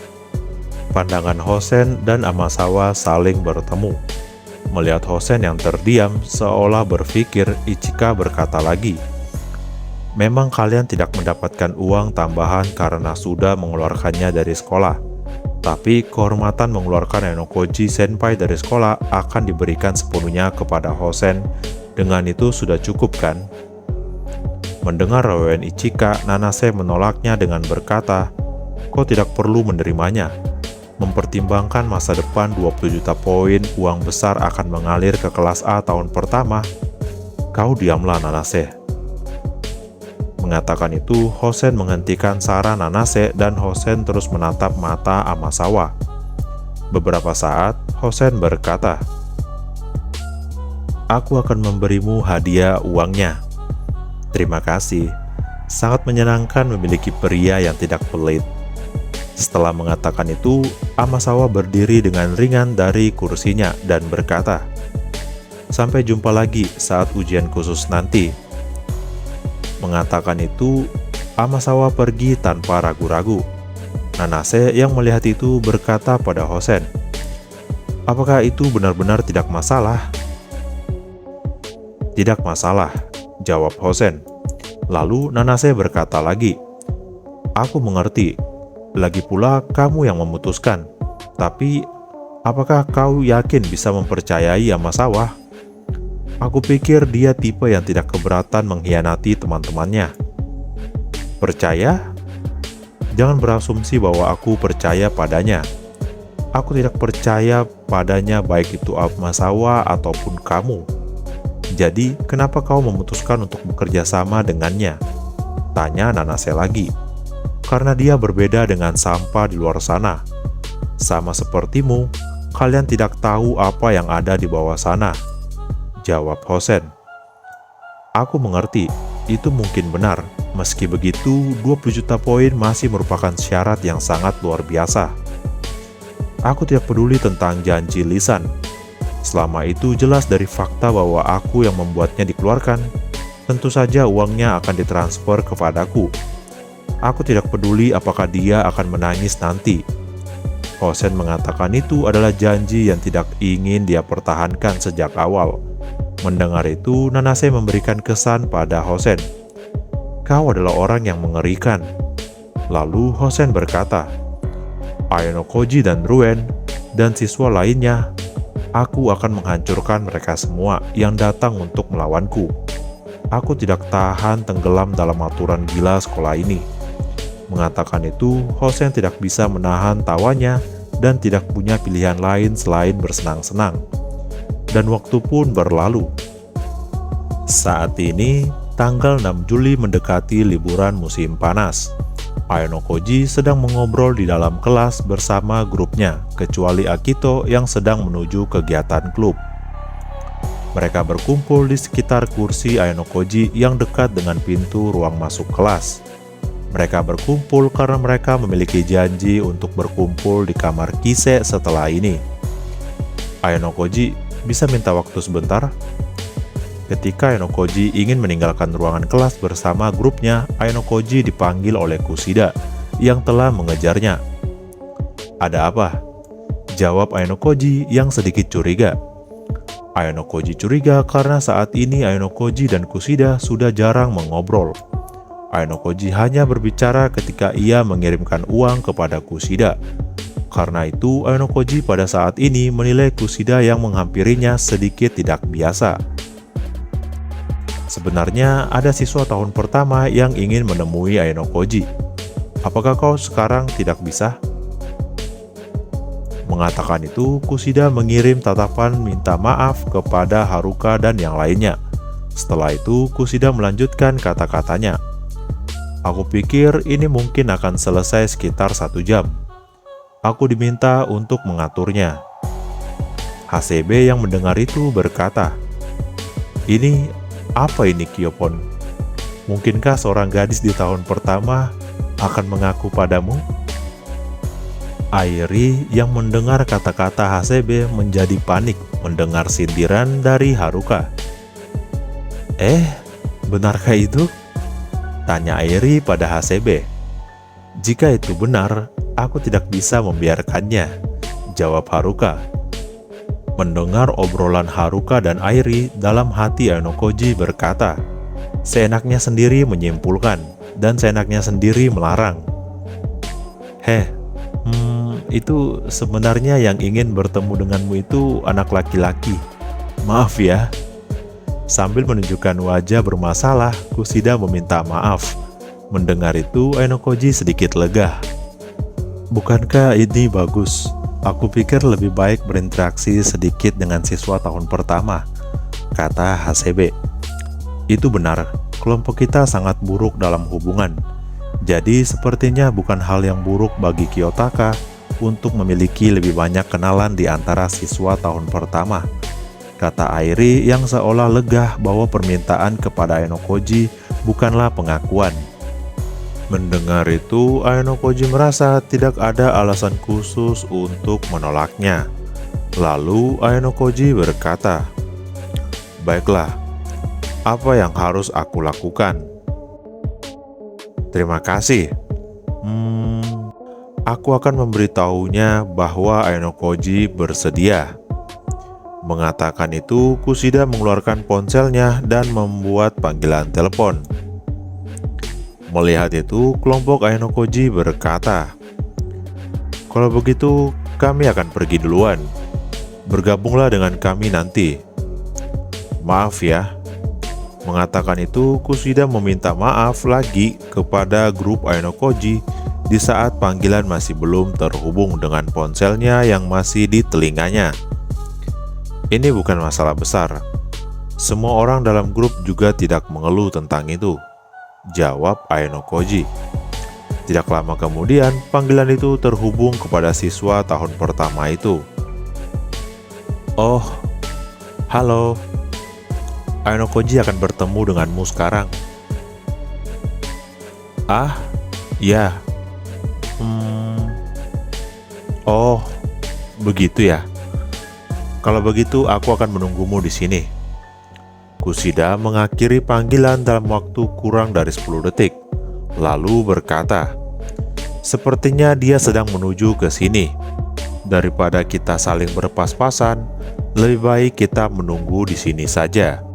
pandangan Hosen dan Amasawa saling bertemu. Melihat Hosen yang terdiam, seolah berpikir, Ichika berkata lagi, "Memang kalian tidak mendapatkan uang tambahan karena sudah mengeluarkannya dari sekolah. Tapi kehormatan mengeluarkan Aenokoji senpai dari sekolah akan diberikan sepenuhnya kepada Hosen. Dengan itu sudah cukup kan?" Mendengar rawean Ichika, Nanase menolaknya dengan berkata, "Kau tidak perlu menerimanya. Mempertimbangkan masa depan 20 juta poin uang besar akan mengalir ke kelas A tahun pertama. Kau diamlah Nanase." Mengatakan itu, Hosen menghentikan saran Nanase dan Hosen terus menatap mata Amasawa. Beberapa saat, Hosen berkata, "Aku akan memberimu hadiah uangnya." "Terima kasih, sangat menyenangkan memiliki pria yang tidak pelit." Setelah mengatakan itu, Amasawa berdiri dengan ringan dari kursinya dan berkata, "Sampai jumpa lagi saat ujian khusus nanti." Mengatakan itu, Amasawa pergi tanpa ragu-ragu. Nanase yang melihat itu berkata pada Hosen, "Apakah itu benar-benar tidak masalah?" "Tidak masalah," jawab Hosen. Lalu Nanase berkata lagi, "Aku mengerti. Lagi pula kamu yang memutuskan. Tapi Apakah kau yakin bisa mempercayai Yamasawa? Aku pikir dia tipe yang tidak keberatan mengkhianati teman-temannya. Percaya? Jangan berasumsi bahwa aku percaya padanya. Aku tidak percaya padanya baik itu Yamasawa ataupun kamu. Jadi, kenapa kau memutuskan untuk bekerja sama dengannya? Tanya Nanase lagi. Karena dia berbeda dengan sampah di luar sana. Sama sepertimu, kalian tidak tahu apa yang ada di bawah sana. Jawab Hosen. Aku mengerti, itu mungkin benar. Meski begitu, 20 juta poin masih merupakan syarat yang sangat luar biasa. Aku tidak peduli tentang janji lisan. Selama itu jelas dari fakta bahwa aku yang membuatnya dikeluarkan, tentu saja uangnya akan ditransfer kepadaku. Aku tidak peduli apakah dia akan menangis nanti. Hosen mengatakan itu adalah janji yang tidak ingin dia pertahankan sejak awal. Mendengar itu, Nanase memberikan kesan pada Hosen. Kau adalah orang yang mengerikan. Lalu Hosen berkata, Ayanokoji dan Ruen, dan siswa lainnya, aku akan menghancurkan mereka semua yang datang untuk melawanku. Aku tidak tahan tenggelam dalam aturan gila sekolah ini. Mengatakan itu, Hosen tidak bisa menahan tawanya dan tidak punya pilihan lain selain bersenang-senang. Dan waktu pun berlalu. Saat ini, tanggal 6 Juli mendekati liburan musim panas. Ayanokoji sedang mengobrol di dalam kelas bersama grupnya, kecuali Akito yang sedang menuju kegiatan klub. Mereka berkumpul di sekitar kursi Ayanokoji yang dekat dengan pintu ruang masuk kelas. Mereka berkumpul karena mereka memiliki janji untuk berkumpul di kamar Kise setelah ini. Ayanokoji, bisa minta waktu sebentar? Ketika Ayanokoji ingin meninggalkan ruangan kelas bersama grupnya, Ayanokoji dipanggil oleh Kushida yang telah mengejarnya. Ada apa? Jawab Ayanokoji yang sedikit curiga. Ayanokoji curiga karena saat ini Ayanokoji dan Kushida sudah jarang mengobrol. Ayanokoji hanya berbicara ketika ia mengirimkan uang kepada Kushida. Karena itu, Ayanokoji pada saat ini menilai Kushida yang menghampirinya sedikit tidak biasa. Sebenarnya ada siswa tahun pertama yang ingin menemui Ayanokoji. Apakah kau sekarang tidak bisa? Mengatakan itu, Kushida mengirim tatapan minta maaf kepada Haruka dan yang lainnya. Setelah itu, Kushida melanjutkan kata-katanya. Aku pikir ini mungkin akan selesai sekitar 1 jam. Aku diminta untuk mengaturnya. Hasebe yang mendengar itu berkata, Ini apa ini Kyopon? Mungkinkah seorang gadis di tahun pertama akan mengaku padamu? Airi yang mendengar kata-kata Hasebe menjadi panik mendengar sindiran dari Haruka. Benarkah itu? Tanya Airi pada Hasebe. Jika itu benar, aku tidak bisa membiarkannya, jawab Haruka. Mendengar obrolan Haruka dan Airi, dalam hati Ayanokoji berkata, seenaknya sendiri menyimpulkan, dan seenaknya sendiri melarang. Itu sebenarnya yang ingin bertemu denganmu itu anak laki-laki. Maaf ya. Sambil menunjukkan wajah bermasalah, Kushida meminta maaf. Mendengar itu, Ayanokoji sedikit lega. Bukankah ini bagus? Aku pikir lebih baik berinteraksi sedikit dengan siswa tahun pertama, kata Hasebe. Itu benar, kelompok kita sangat buruk dalam hubungan. Jadi sepertinya bukan hal yang buruk bagi Kiyotaka untuk memiliki lebih banyak kenalan di antara siswa tahun pertama, kata Airi yang seolah lega bahwa permintaan kepada Ayanokoji bukanlah pengakuan. Mendengar itu, Ayanokoji merasa tidak ada alasan khusus untuk menolaknya. Lalu Ayanokoji berkata, baiklah, apa yang harus aku lakukan? Terima kasih. Aku akan memberitahunya bahwa Ayanokoji bersedia. Mengatakan itu, Kushida mengeluarkan ponselnya dan membuat panggilan telepon. Melihat itu, kelompok Ayanokoji berkata, kalau begitu, kami akan pergi duluan. Bergabunglah dengan kami nanti. Maaf ya. Mengatakan itu, Kushida meminta maaf lagi kepada grup Ainokoji di saat panggilan masih belum terhubung dengan ponselnya yang masih di telinganya. Ini bukan masalah besar. Semua orang dalam grup juga tidak mengeluh tentang itu, jawab Ainokoji. Tidak lama kemudian, panggilan itu terhubung kepada siswa tahun pertama itu. Oh, halo. Ainokoji akan bertemu denganmu sekarang. Ah, ya. Oh, begitu ya. Kalau begitu, aku akan menunggumu di sini. Kushida mengakhiri panggilan dalam waktu kurang dari 10 detik, lalu berkata, sepertinya dia sedang menuju ke sini. Daripada kita saling berpas-pasan, lebih baik kita menunggu di sini saja.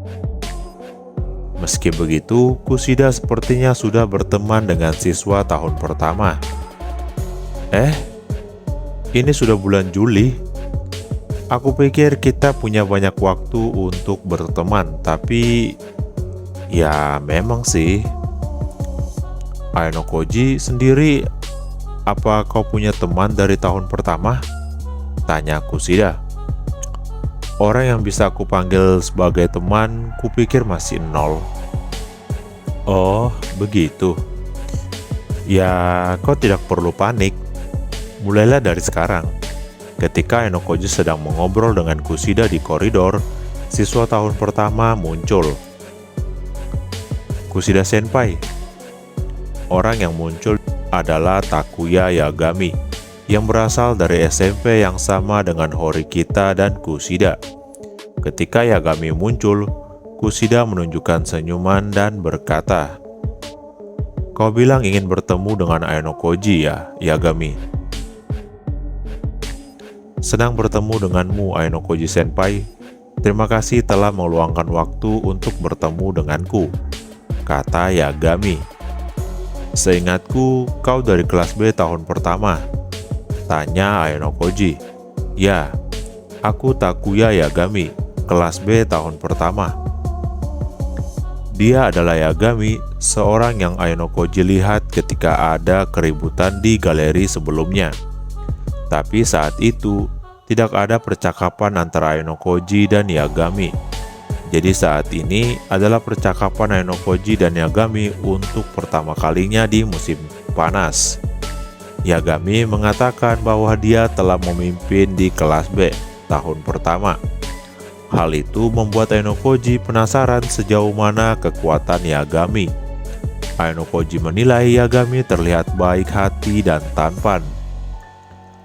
Meski begitu, Kushida sepertinya sudah berteman dengan siswa tahun pertama. Ini sudah bulan Juli. Aku pikir kita punya banyak waktu untuk berteman, tapi ya memang sih. Ainokoji sendiri, apa kau punya teman dari tahun pertama? Tanya Kushida. Orang yang bisa aku panggil sebagai teman, kupikir masih 0. Oh, begitu. Ya, kau tidak perlu panik. Mulailah dari sekarang. Ketika Ainokoji sedang mengobrol dengan Kushida di koridor, siswa tahun pertama muncul. Kushida Senpai. Orang yang muncul adalah Takuya Yagami, yang berasal dari SMP yang sama dengan Horikita dan Kushida. Ketika Yagami muncul, Kushida menunjukkan senyuman dan berkata, "Kau bilang ingin bertemu dengan Ainokoji ya, Yagami?" Senang bertemu denganmu, Ainokoji Senpai. Terima kasih telah meluangkan waktu untuk bertemu denganku, kata Yagami. Seingatku, kau dari kelas B tahun pertama, tanya Ainokoji. Ya, aku Takuya Yagami, kelas B tahun pertama. Dia adalah Yagami, seorang yang Ainokoji lihat ketika ada keributan di galeri sebelumnya. Tapi saat itu, tidak ada percakapan antara Ainokoji dan Yagami. Jadi saat ini adalah percakapan Ainokoji dan Yagami untuk pertama kalinya di musim panas. Yagami mengatakan bahwa dia telah memimpin di kelas B tahun pertama. Hal itu membuat Ainokoji penasaran sejauh mana kekuatan Yagami. Ainokoji menilai Yagami terlihat baik hati dan tampan.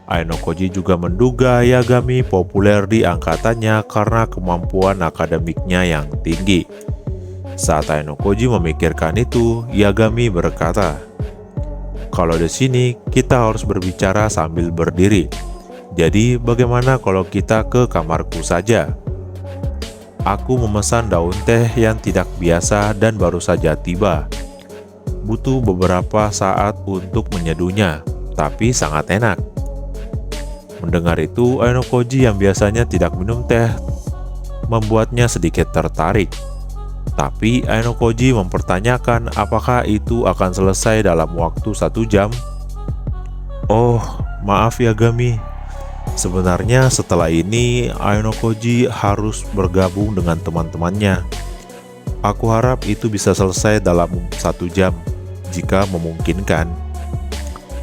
Ainokoji juga menduga Yagami populer di angkatannya karena kemampuan akademiknya yang tinggi. Saat Ainokoji memikirkan itu, Yagami berkata, "Kalau di sini kita harus berbicara sambil berdiri. Jadi bagaimana kalau kita ke kamarku saja? Aku memesan daun teh yang tidak biasa dan baru saja tiba. Butuh beberapa saat untuk menyeduhnya, tapi sangat enak." Mendengar itu, Ainokoji yang biasanya tidak minum teh membuatnya sedikit tertarik. Tapi Ainokoji mempertanyakan apakah itu akan selesai dalam waktu 1 jam. Oh, maaf Yagami. Sebenarnya setelah ini Ainokoji harus bergabung dengan teman-temannya. Aku harap itu bisa selesai dalam 1 jam, jika memungkinkan.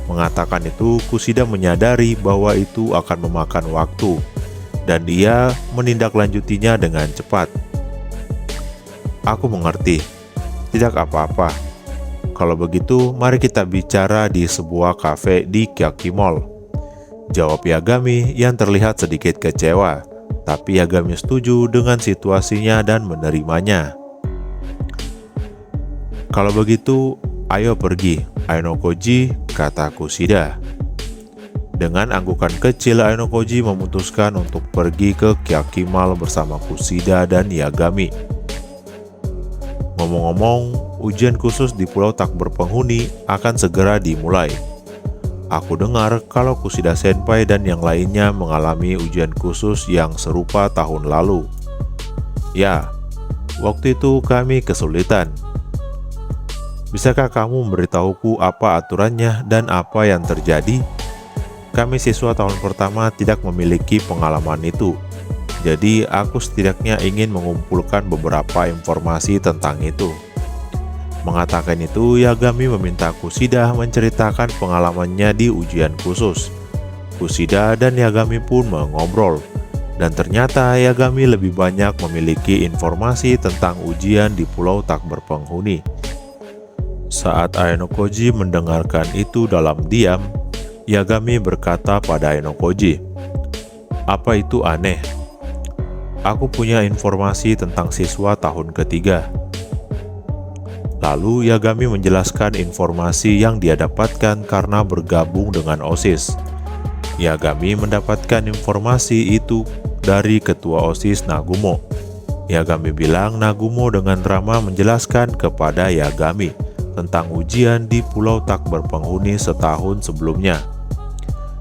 Mengatakan itu, Kushida menyadari bahwa itu akan memakan waktu, dan dia menindaklanjutinya dengan cepat. Aku mengerti, tidak apa-apa. Kalau begitu, mari kita bicara di sebuah kafe di Kyaki Mall, jawab Yagami yang terlihat sedikit kecewa, tapi Yagami setuju dengan situasinya dan menerimanya. Kalau begitu, ayo pergi, Ainokoji, kata Kushida. Dengan anggukan kecil, Ainokoji memutuskan untuk pergi ke Kyaki Mall bersama Kushida dan Yagami. Ngomong-ngomong, ujian khusus di Pulau Tak Berpenghuni akan segera dimulai. Aku dengar kalau Kushida Senpai dan yang lainnya mengalami ujian khusus yang serupa tahun lalu. Ya, waktu itu kami kesulitan. Bisakah kamu memberitahuku apa aturannya dan apa yang terjadi? Kami siswa tahun pertama tidak memiliki pengalaman itu. Jadi aku setidaknya ingin mengumpulkan beberapa informasi tentang itu. Mengatakan itu, Yagami meminta Kushida menceritakan pengalamannya di ujian khusus. Kushida dan Yagami pun mengobrol. Dan ternyata Yagami lebih banyak memiliki informasi tentang ujian di pulau tak berpenghuni. Saat Aenokoji mendengarkan itu dalam diam, Yagami berkata pada Aenokoji, "Apa itu aneh? Aku punya informasi tentang siswa tahun ketiga." Lalu Yagami menjelaskan informasi yang dia dapatkan karena bergabung dengan OSIS. Yagami mendapatkan informasi itu dari ketua OSIS Nagumo. Yagami bilang Nagumo dengan drama menjelaskan kepada Yagami tentang ujian di pulau tak berpenghuni setahun sebelumnya.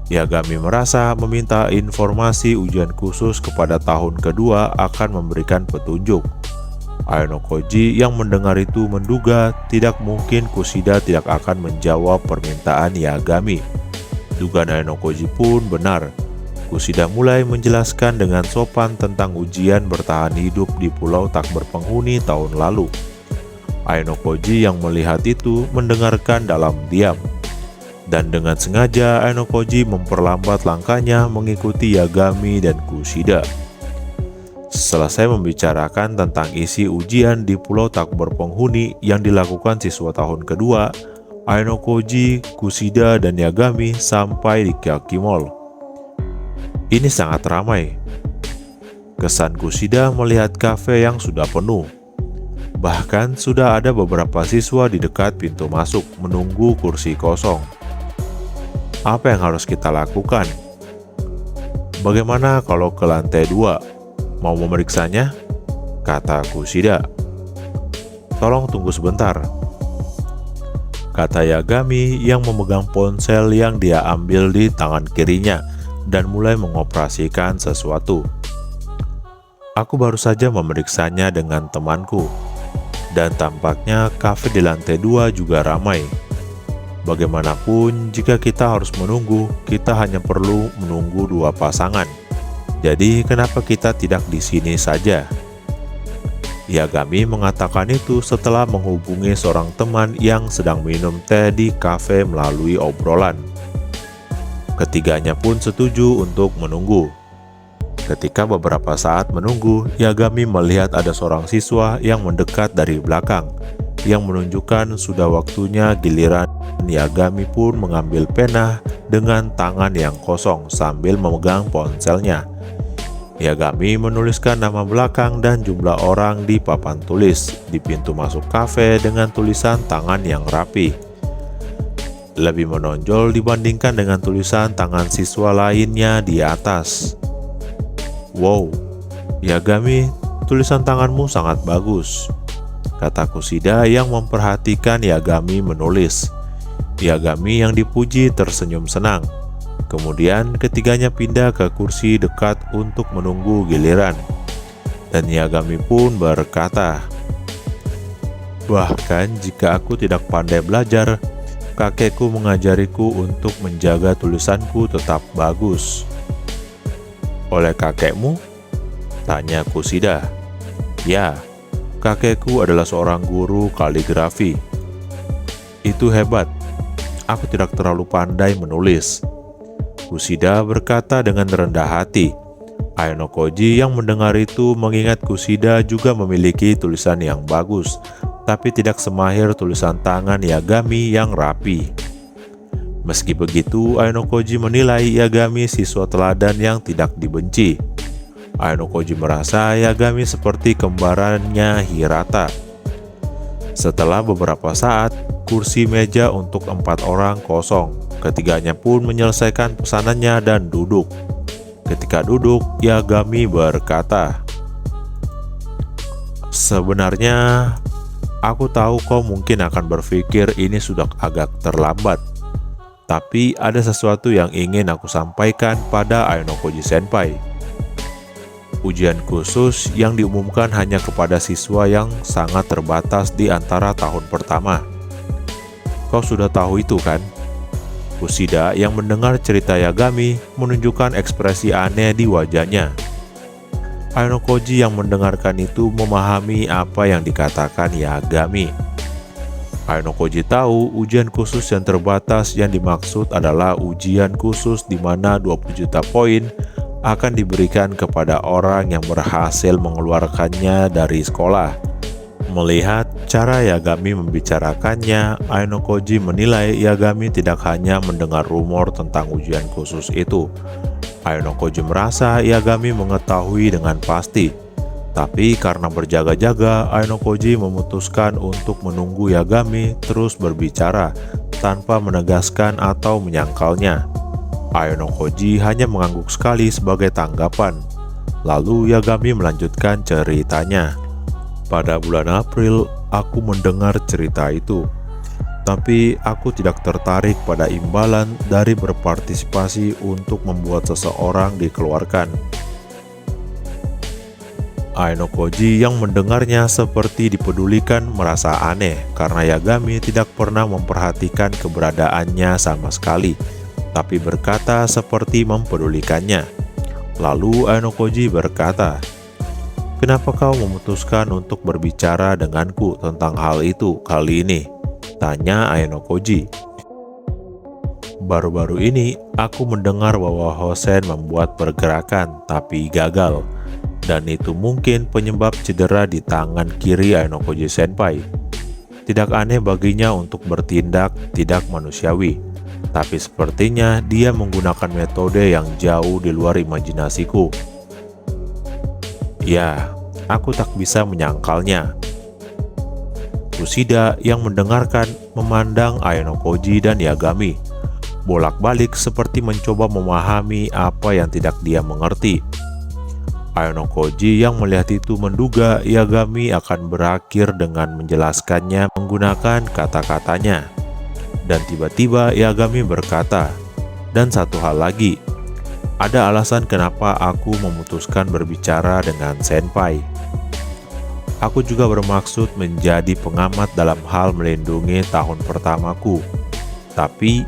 Yagami merasa meminta informasi ujian khusus kepada tahun kedua akan memberikan petunjuk. Aenokoji yang mendengar itu menduga tidak mungkin Kushida tidak akan menjawab permintaan Yagami. Dugaan Aenokoji pun benar. Kushida mulai menjelaskan dengan sopan tentang ujian bertahan hidup di pulau tak berpenghuni tahun lalu. Aenokoji yang melihat itu mendengarkan dalam diam. Dan dengan sengaja Aenokoji memperlambat langkahnya mengikuti Yagami dan Kushida. Selesai membicarakan tentang isi ujian di pulau tak berpenghuni yang dilakukan siswa tahun kedua, Aenokoji, Kushida, dan Yagami sampai di Kaki Mall. Ini sangat ramai. Kesan Kushida melihat kafe yang sudah penuh. Bahkan sudah ada beberapa siswa di dekat pintu masuk menunggu kursi kosong. Apa yang harus kita lakukan? Bagaimana kalau ke lantai 2? Mau memeriksanya? Kata Kushida. Tolong tunggu sebentar, kata Yagami yang memegang ponsel yang dia ambil di tangan kirinya dan mulai mengoperasikan sesuatu. Aku baru saja memeriksanya dengan temanku, dan tampaknya kafe di lantai 2 juga ramai. Bagaimanapun, jika kita harus menunggu, kita hanya perlu menunggu 2 pasangan. Jadi, kenapa kita tidak di sini saja? Yagami mengatakan itu setelah menghubungi seorang teman yang sedang minum teh di kafe melalui obrolan. Ketiganya pun setuju untuk menunggu. Ketika beberapa saat menunggu, Yagami melihat ada seorang siswa yang mendekat dari belakang, yang menunjukkan sudah waktunya giliran. Yagami pun mengambil pena dengan tangan yang kosong sambil memegang ponselnya. Yagami menuliskan nama belakang dan jumlah orang di papan tulis di pintu masuk kafe dengan tulisan tangan yang rapi. Lebih menonjol dibandingkan dengan tulisan tangan siswa lainnya di atas. Wow, Yagami, tulisan tanganmu sangat bagus, kata Kushida yang memperhatikan Yagami menulis. Yagami yang dipuji tersenyum senang. Kemudian ketiganya pindah ke kursi dekat untuk menunggu giliran. Dan Yagami pun berkata, "Bahkan jika aku tidak pandai belajar, kakekku mengajariku untuk menjaga tulisanku tetap bagus." "Oleh kakekmu?" tanya Kushida. "Ya, kakekku adalah seorang guru kaligrafi." "Itu hebat. Aku tidak terlalu pandai menulis," Kushida berkata dengan rendah hati. Aenokoji yang mendengar itu mengingat Kushida juga memiliki tulisan yang bagus, tapi tidak semahir tulisan tangan Yagami yang rapi. Meski begitu, Aenokoji menilai Yagami siswa teladan yang tidak dibenci. Aenokoji merasa Yagami seperti kembarannya Hirata. Setelah beberapa saat, kursi meja untuk 4 orang kosong. Ketiganya pun menyelesaikan pesanannya dan duduk. Ketika duduk, Yagami berkata, "Sebenarnya, aku tahu kau mungkin akan berpikir ini sudah agak terlambat. Tapi ada sesuatu yang ingin aku sampaikan pada Aonokoji Senpai. Ujian khusus yang diumumkan hanya kepada siswa yang sangat terbatas di antara tahun pertama. Kau sudah tahu itu kan? Kushida yang mendengar cerita Yagami menunjukkan ekspresi aneh di wajahnya. Aonokoji yang mendengarkan itu memahami apa yang dikatakan Yagami. Aonokoji tahu ujian khusus yang terbatas yang dimaksud adalah ujian khusus di mana 20 juta poin akan diberikan kepada orang yang berhasil mengeluarkannya dari sekolah. Melihat cara Yagami membicarakannya, Aonokoji menilai Yagami tidak hanya mendengar rumor tentang ujian khusus itu. Aonokoji merasa Yagami mengetahui dengan pasti. Tapi karena berjaga-jaga, Aonokoji memutuskan untuk menunggu Yagami terus berbicara tanpa menegaskan atau menyangkalnya. Aonokoji hanya mengangguk sekali sebagai tanggapan. Lalu Yagami melanjutkan ceritanya. Pada bulan April, aku mendengar cerita itu. Tapi aku tidak tertarik pada imbalan dari berpartisipasi untuk membuat seseorang dikeluarkan. Aonokoji yang mendengarnya seperti dipedulikan merasa aneh karena Yagami tidak pernah memperhatikan keberadaannya sama sekali, tapi berkata seperti mempedulikannya. Lalu Aonokoji berkata, "Kenapa kau memutuskan untuk berbicara denganku tentang hal itu kali ini?" tanya Aonokoji. "Baru-baru ini aku mendengar bahwa Hosen membuat pergerakan tapi gagal. Dan itu mungkin penyebab cedera di tangan kiri Aonokoji Senpai. Tidak aneh baginya untuk bertindak tidak manusiawi, tapi sepertinya dia menggunakan metode yang jauh di luar imajinasiku. Ya, aku tak bisa menyangkalnya." Kushida yang mendengarkan memandang Aonokoji dan Yagami, bolak-balik seperti mencoba memahami apa yang tidak dia mengerti. Aonokoji yang melihat itu menduga Yagami akan berakhir dengan menjelaskannya menggunakan kata-katanya. Dan tiba-tiba Yagami berkata, "Dan satu hal lagi, ada alasan kenapa aku memutuskan berbicara dengan Senpai. Aku juga bermaksud menjadi pengamat dalam hal melindungi tahun pertamaku. Tapi,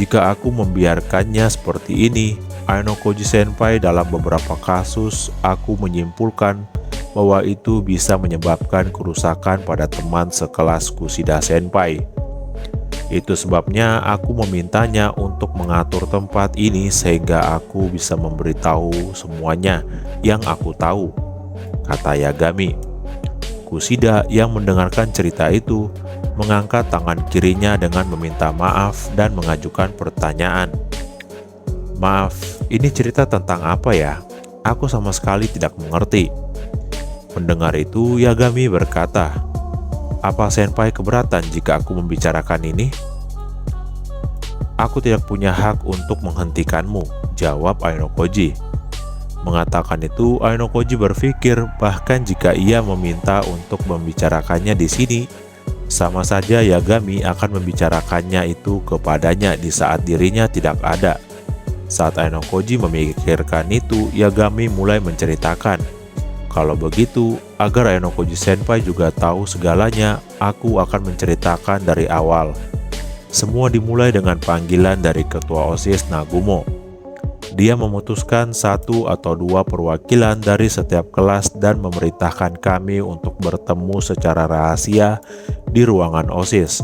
jika aku membiarkannya seperti ini, Aonokoji Senpai dalam beberapa kasus aku menyimpulkan bahwa itu bisa menyebabkan kerusakan pada teman sekelas Kushida Senpai. Itu sebabnya aku memintanya untuk mengatur tempat ini sehingga aku bisa memberitahu semuanya yang aku tahu," kata Yagami. Kushida yang mendengarkan cerita itu mengangkat tangan kirinya dengan meminta maaf dan mengajukan pertanyaan. "Maaf, ini cerita tentang apa ya? Aku sama sekali tidak mengerti." Mendengar itu, Yagami berkata, "Apa Senpai keberatan jika aku membicarakan ini?" "Aku tidak punya hak untuk menghentikanmu," jawab Aonokoji. Mengatakan itu, Aonokoji berpikir bahkan jika ia meminta untuk membicarakannya di sini, sama saja Yagami akan membicarakannya itu kepadanya di saat dirinya tidak ada. Saat Aonokoji memikirkan itu, Yagami mulai menceritakan, "Kalau begitu, agar Aonokoji Senpai juga tahu segalanya, aku akan menceritakan dari awal. Semua dimulai dengan panggilan dari ketua OSIS Nagumo. Dia memutuskan 1 atau 2 perwakilan dari setiap kelas dan memerintahkan kami untuk bertemu secara rahasia di ruangan OSIS.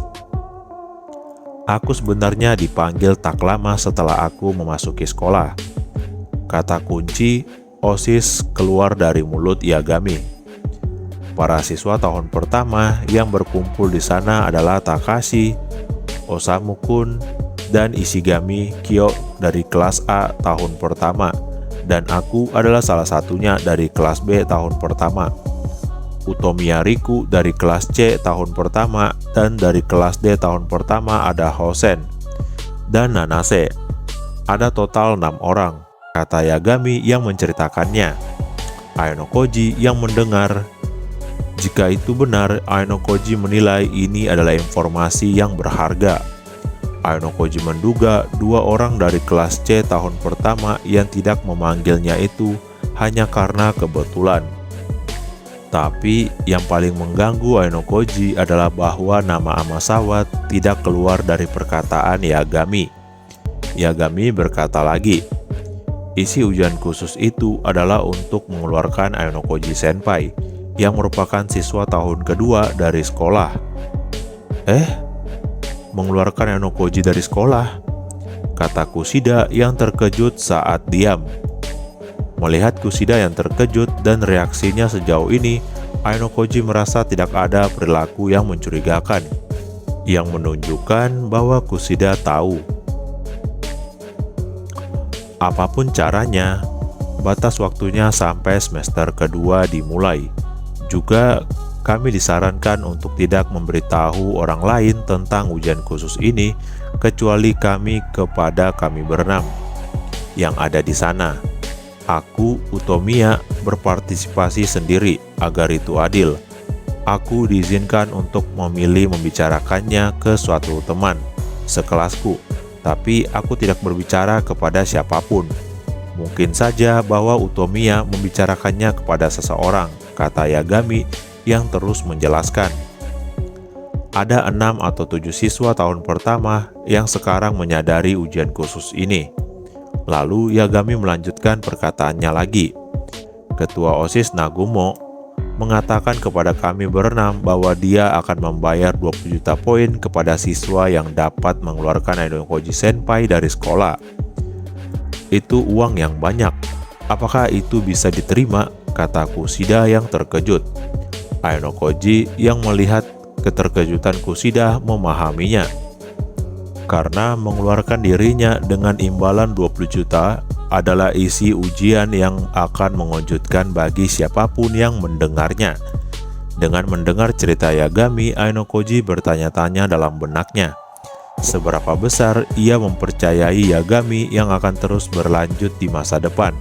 Aku sebenarnya dipanggil tak lama setelah aku memasuki sekolah." Kata kunci OSIS keluar dari mulut Yagami. Para siswa tahun pertama yang berkumpul di sana adalah Takashi, Osamu-kun, dan Ishigami Kyo dari kelas A tahun pertama, dan aku adalah salah satunya dari kelas B tahun pertama. Utomiya Riku dari kelas C tahun pertama, dan dari kelas D tahun pertama ada Hosen dan Nanase. Ada total 6 orang, kata Yagami yang menceritakannya. Aonokoji yang mendengar. Jika itu benar, Aonokoji menilai ini adalah informasi yang berharga. Aonokoji menduga dua orang dari kelas C tahun pertama yang tidak memanggilnya itu hanya karena kebetulan. Tapi yang paling mengganggu Aonokoji adalah bahwa nama Amasawa tidak keluar dari perkataan Yagami. Yagami berkata lagi, isi ujian khusus itu adalah untuk mengeluarkan Aonokoji Senpai yang merupakan siswa tahun kedua dari sekolah. Mengeluarkan Aonokoji dari sekolah? Kata Kushida yang terkejut saat diam. Melihat Kushida yang terkejut dan reaksinya sejauh ini, Aonokoji merasa tidak ada perilaku yang mencurigakan, yang menunjukkan bahwa Kushida tahu. Apapun caranya, batas waktunya sampai semester kedua dimulai. Juga kami disarankan untuk tidak memberitahu orang lain tentang ujian khusus ini kecuali kepada kami berenam yang ada di sana. Aku, Utomiya, berpartisipasi sendiri agar itu adil. Aku diizinkan untuk memilih membicarakannya ke suatu teman sekelasku, tapi aku tidak berbicara kepada siapapun. Mungkin saja bahwa Utomiya membicarakannya kepada seseorang, kata Yagami yang terus menjelaskan. Ada 6 atau 7 siswa tahun pertama yang sekarang menyadari ujian khusus ini. Lalu Yagami melanjutkan perkataannya lagi. Ketua OSIS Nagumo mengatakan kepada kami berenam bahwa dia akan membayar 20 juta poin kepada siswa yang dapat mengeluarkan Aonokoji Senpai dari sekolah. Itu uang yang banyak. Apakah itu bisa diterima? Kata Kushida yang terkejut. Aonokoji yang melihat keterkejutan Kushida memahaminya. Karena mengeluarkan dirinya dengan imbalan 20 juta adalah isi ujian yang akan mengejutkan bagi siapapun yang mendengarnya. Dengan mendengar cerita Yagami, Aonokoji bertanya-tanya dalam benaknya. Seberapa besar ia mempercayai Yagami yang akan terus berlanjut di masa depan.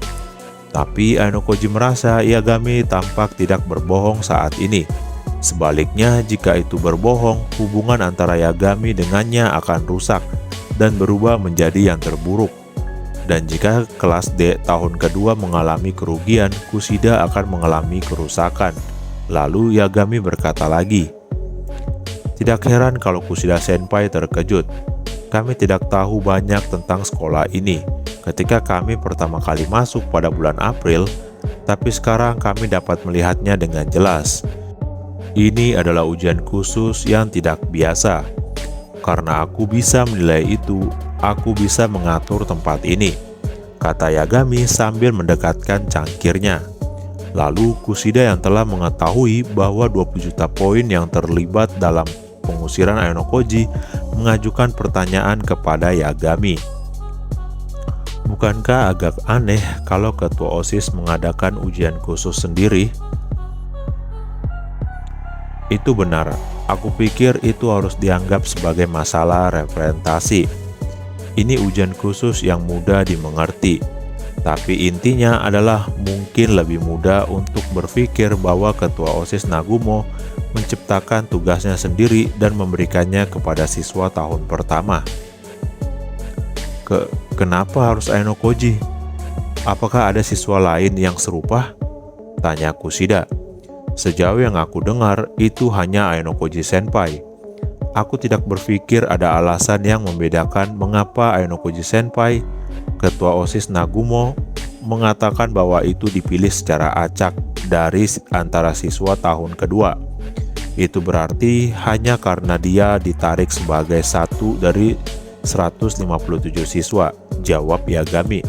Tapi Aonokoji merasa Yagami tampak tidak berbohong saat ini. Sebaliknya, jika itu berbohong, hubungan antara Yagami dengannya akan rusak dan berubah menjadi yang terburuk. Dan jika kelas D tahun kedua mengalami kerugian, Kushida akan mengalami kerusakan. Lalu Yagami berkata lagi, tidak heran kalau Kushida Senpai terkejut. Kami tidak tahu banyak tentang sekolah ini ketika kami pertama kali masuk pada bulan April, tapi sekarang kami dapat melihatnya dengan jelas. Ini adalah ujian khusus yang tidak biasa. Karena aku bisa menilai itu, aku bisa mengatur tempat ini, kata Yagami sambil mendekatkan cangkirnya. Lalu Kushida yang telah mengetahui bahwa 20 juta poin yang terlibat dalam pengusiran Aonokoji mengajukan pertanyaan kepada Yagami. Bukankah agak aneh kalau ketua OSIS mengadakan ujian khusus sendiri? Itu benar, aku pikir itu harus dianggap sebagai masalah representasi. Ini ujian khusus yang mudah dimengerti, tapi intinya adalah mungkin lebih mudah untuk berpikir bahwa ketua OSIS Nagumo menciptakan tugasnya sendiri dan memberikannya kepada siswa tahun pertama. Kenapa harus Aonokoji? Apakah ada siswa lain yang serupa? Tanya Kushida. Sejauh yang aku dengar, itu hanya Aonokoji Senpai. Aku tidak berpikir ada alasan yang membedakan mengapa Aonokoji Senpai, ketua OSIS Nagumo, mengatakan bahwa itu dipilih secara acak dari antara siswa tahun kedua. Itu berarti hanya karena dia ditarik sebagai satu dari 157 siswa, jawab Yagami.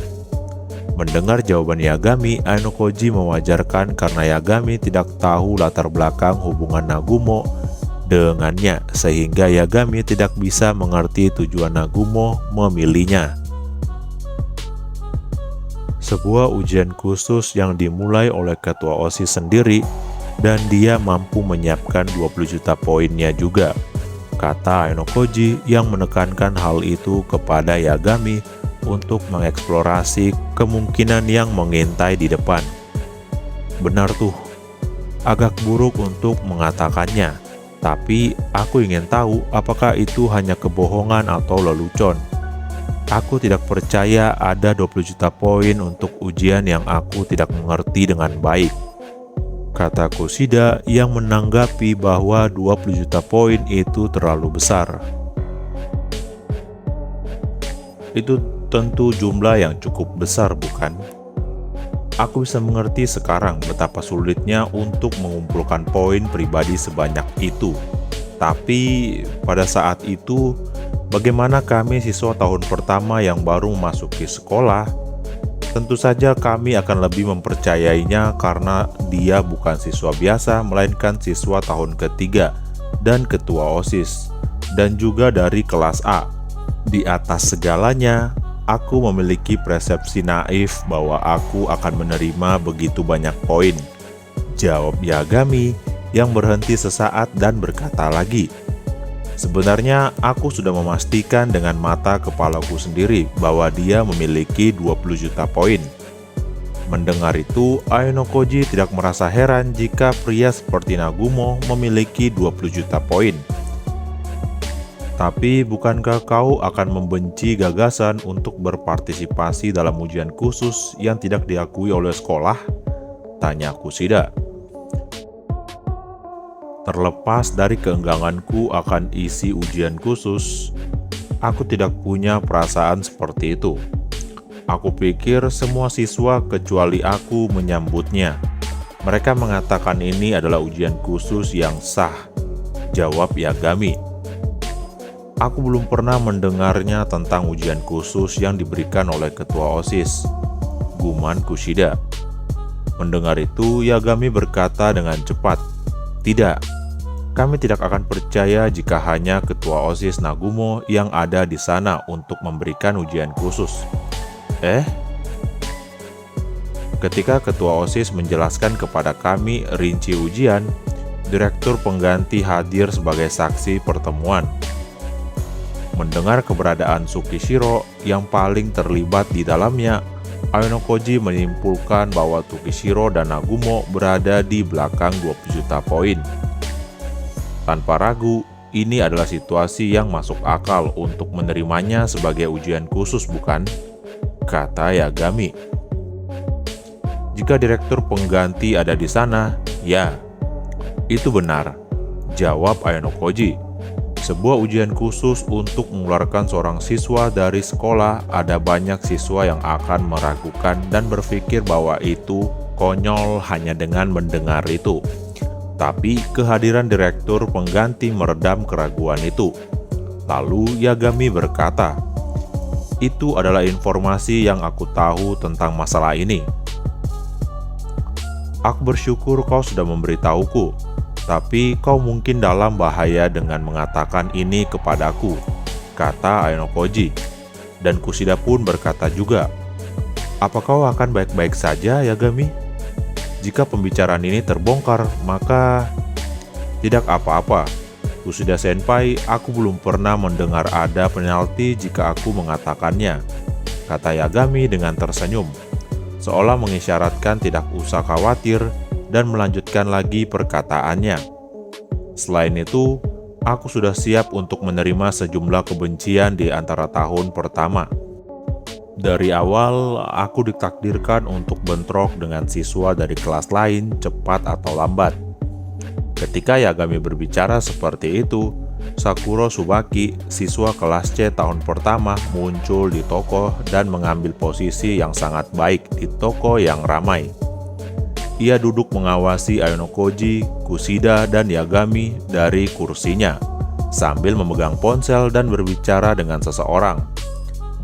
Mendengar jawaban Yagami, Aonokoji mewajarkan karena Yagami tidak tahu latar belakang hubungan Nagumo dengannya, sehingga Yagami tidak bisa mengerti tujuan Nagumo memilihnya. Sebuah ujian khusus yang dimulai oleh ketua OSIS sendiri, dan dia mampu menyiapkan 20 juta poinnya juga, kata Aonokoji yang menekankan hal itu kepada Yagami untuk mengeksplorasi kemungkinan yang mengintai di depan. Benar tuh, agak buruk untuk mengatakannya, Tapi aku ingin tahu apakah itu hanya kebohongan atau lelucon. Aku tidak percaya ada 20 juta poin untuk ujian yang aku tidak mengerti dengan baik, kata Kushida yang menanggapi bahwa 20 juta poin itu terlalu besar. Itu tentu jumlah yang cukup besar, bukan? Aku bisa mengerti sekarang betapa sulitnya untuk mengumpulkan poin pribadi sebanyak itu. Tapi pada saat itu, bagaimana kami siswa tahun pertama yang baru memasuki sekolah? Tentu saja kami akan lebih mempercayainya karena dia bukan siswa biasa, melainkan siswa tahun ketiga dan ketua OSIS, dan juga dari kelas A. Di atas segalanya, aku memiliki persepsi naif bahwa aku akan menerima begitu banyak poin, jawab Yagami yang berhenti sesaat dan berkata lagi, sebenarnya aku sudah memastikan dengan mata kepalaku sendiri bahwa dia memiliki 20 juta poin. Mendengar itu, Aonokoji tidak merasa heran jika pria seperti Nagumo memiliki 20 juta poin. Tapi bukankah kau akan membenci gagasan untuk berpartisipasi dalam ujian khusus yang tidak diakui oleh sekolah? Tanya Kushida. Terlepas dari keengganganku akan isi ujian khusus, aku tidak punya perasaan seperti itu. Aku pikir semua siswa kecuali aku menyambutnya. Mereka mengatakan ini adalah ujian khusus yang sah, jawab Yagami. Aku belum pernah mendengarnya tentang ujian khusus yang diberikan oleh ketua OSIS, guman Kushida. Mendengar itu, Yagami berkata dengan cepat, tidak, kami tidak akan percaya jika hanya ketua OSIS Nagumo yang ada di sana untuk memberikan ujian khusus. Ketika ketua OSIS menjelaskan kepada kami rinci ujian, direktur pengganti hadir sebagai saksi pertemuan. Mendengar keberadaan Tsukishiro yang paling terlibat di dalamnya, Aonokoji menyimpulkan bahwa Tsukishiro dan Nagumo berada di belakang 20 juta poin. Tanpa ragu, ini adalah situasi yang masuk akal untuk menerimanya sebagai ujian khusus, bukan? Kata Yagami. Jika direktur pengganti ada di sana, ya, itu benar, jawab Aonokoji. Sebuah ujian khusus untuk mengeluarkan seorang siswa dari sekolah, ada banyak siswa yang akan meragukan dan berpikir bahwa itu konyol hanya dengan mendengar itu. Tapi kehadiran direktur pengganti meredam keraguan itu. Lalu Yagami berkata, itu adalah informasi yang aku tahu tentang masalah ini. Aku bersyukur kau sudah memberitahuku, tapi kau mungkin dalam bahaya dengan mengatakan ini kepadaku, kata Aonokoji. Dan Kushida pun berkata juga, apa kau akan baik-baik saja, Yagami? Jika pembicaraan ini terbongkar, maka tidak apa-apa. Kushida Senpai, aku belum pernah mendengar ada penalti jika aku mengatakannya, kata Yagami dengan tersenyum, seolah mengisyaratkan tidak usah khawatir dan melanjutkan lagi perkataannya. Selain itu, aku sudah siap untuk menerima sejumlah kebencian di antara tahun pertama. Dari awal, aku ditakdirkan untuk bentrok dengan siswa dari kelas lain cepat atau lambat. Ketika Yagami berbicara seperti itu, Sakuro Tsubaki, siswa kelas C tahun pertama, muncul di toko dan mengambil posisi yang sangat baik di toko yang ramai. Ia duduk mengawasi Aonokoji, Kushida, dan Yagami dari kursinya, sambil memegang ponsel dan berbicara dengan seseorang.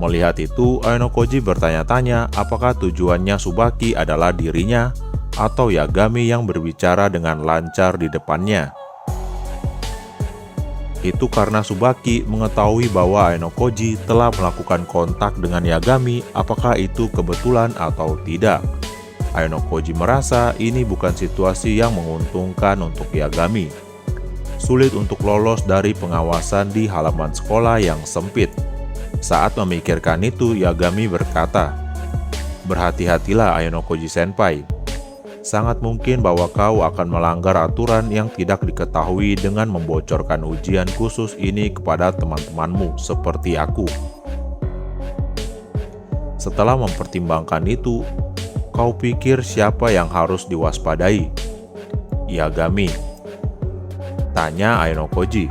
Melihat itu, Aonokoji bertanya-tanya apakah tujuannya Tsubaki adalah dirinya atau Yagami yang berbicara dengan lancar di depannya. Itu karena Tsubaki mengetahui bahwa Aonokoji telah melakukan kontak dengan Yagami, apakah itu kebetulan atau tidak. Aonokoji merasa ini bukan situasi yang menguntungkan untuk Yagami. Sulit untuk lolos dari pengawasan di halaman sekolah yang sempit. Saat memikirkan itu, Yagami berkata, "Berhati-hatilah Aonokoji Senpai. Sangat mungkin bahwa kau akan melanggar aturan yang tidak diketahui dengan membocorkan ujian khusus ini kepada teman-temanmu seperti aku. Setelah mempertimbangkan itu, kau pikir siapa yang harus diwaspadai? Yagami, tanya Ainokoji.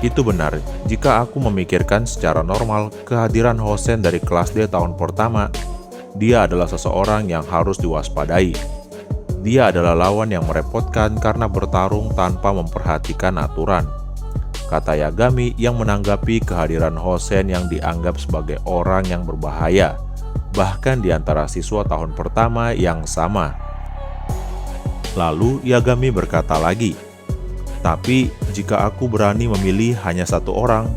Itu benar, jika aku memikirkan secara normal, kehadiran Hosen dari kelas D tahun pertama, dia adalah seseorang yang harus diwaspadai. Dia adalah lawan yang merepotkan karena bertarung tanpa memperhatikan aturan, kata Yagami yang menanggapi kehadiran Hosen yang dianggap sebagai orang yang berbahaya, bahkan di antara siswa tahun pertama yang sama. Lalu Yagami berkata lagi, tapi jika aku berani memilih hanya satu orang.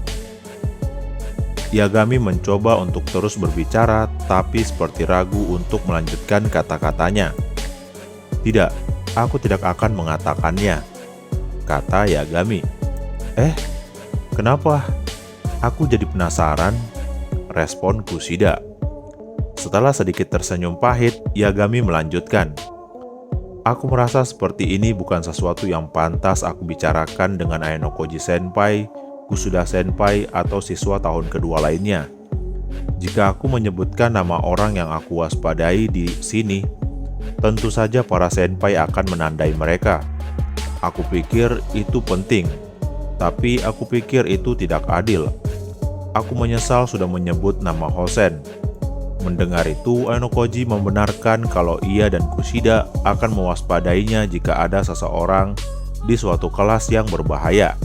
Yagami mencoba untuk terus berbicara, tapi seperti ragu untuk melanjutkan kata-katanya. Tidak, aku tidak akan mengatakannya, kata Yagami. Kenapa? Aku jadi penasaran, respon Kushida. Setelah sedikit tersenyum pahit, Yagami melanjutkan. Aku merasa seperti ini bukan sesuatu yang pantas aku bicarakan dengan Ainokoji Senpai, Kusuda Senpai, atau siswa tahun kedua lainnya. Jika aku menyebutkan nama orang yang aku waspadai di sini, tentu saja para senpai akan menandai mereka. Aku pikir itu penting, tapi aku pikir itu tidak adil. Aku menyesal sudah menyebut nama Hosen. Mendengar itu, Ainokoji membenarkan kalau ia dan Kushida akan mewaspadainya jika ada seseorang di suatu kelas yang berbahaya.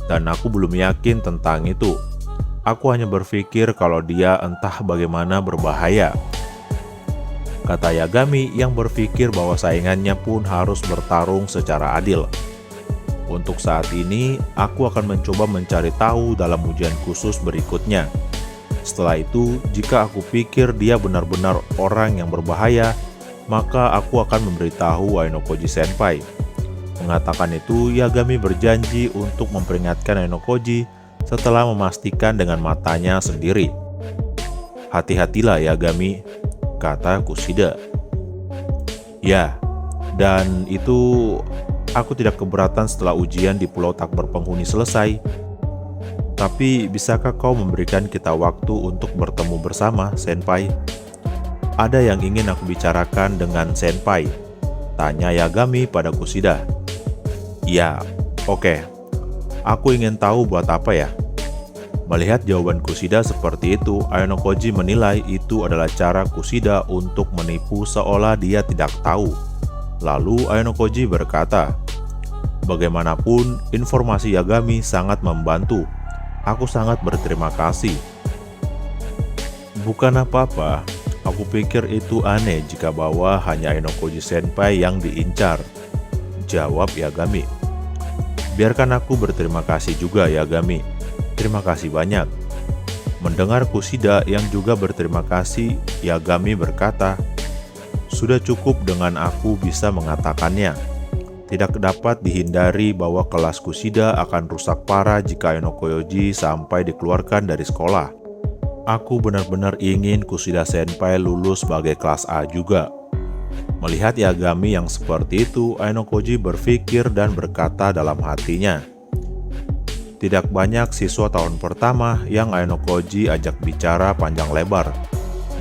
Dan aku belum yakin tentang itu. Aku hanya berpikir kalau dia entah bagaimana berbahaya, kata Yagami yang berpikir bahwa saingannya pun harus bertarung secara adil. Untuk saat ini, aku akan mencoba mencari tahu dalam ujian khusus berikutnya. Setelah itu, jika aku pikir dia benar-benar orang yang berbahaya, maka aku akan memberitahu Ainokoji Senpai. Mengatakan itu, Yagami berjanji untuk memperingatkan Ainokoji setelah memastikan dengan matanya sendiri. Hati-hatilah Yagami, kata Kushida. Ya, dan itu aku tidak keberatan setelah ujian di Pulau Tak Berpenghuni selesai. Tapi bisakah kau memberikan kita waktu untuk bertemu bersama, Senpai? Ada yang ingin aku bicarakan dengan Senpai, tanya Yagami pada Kushida. Ya, oke. Aku ingin tahu buat apa ya? Melihat jawaban Kushida seperti itu, Ainokoji menilai itu adalah cara Kushida untuk menipu seolah dia tidak tahu. Lalu Ainokoji berkata, bagaimanapun informasi Yagami sangat membantu. Aku sangat berterima kasih. Bukan apa-apa, aku pikir itu aneh jika bahwa hanya Ainokoji Senpai yang diincar, jawab Yagami. Biarkan aku berterima kasih juga Yagami. Terima kasih banyak. Mendengar Kushida yang juga berterima kasih, Yagami berkata, sudah cukup dengan aku bisa mengatakannya. Tidak dapat dihindari bahwa kelas Kushida akan rusak parah jika Ainokoji sampai dikeluarkan dari sekolah. Aku benar-benar ingin Kushida Senpai lulus sebagai kelas A juga. Melihat Yagami yang seperti itu, Ainokoji berpikir dan berkata dalam hatinya, tidak banyak siswa tahun pertama yang Ainokoji ajak bicara panjang lebar.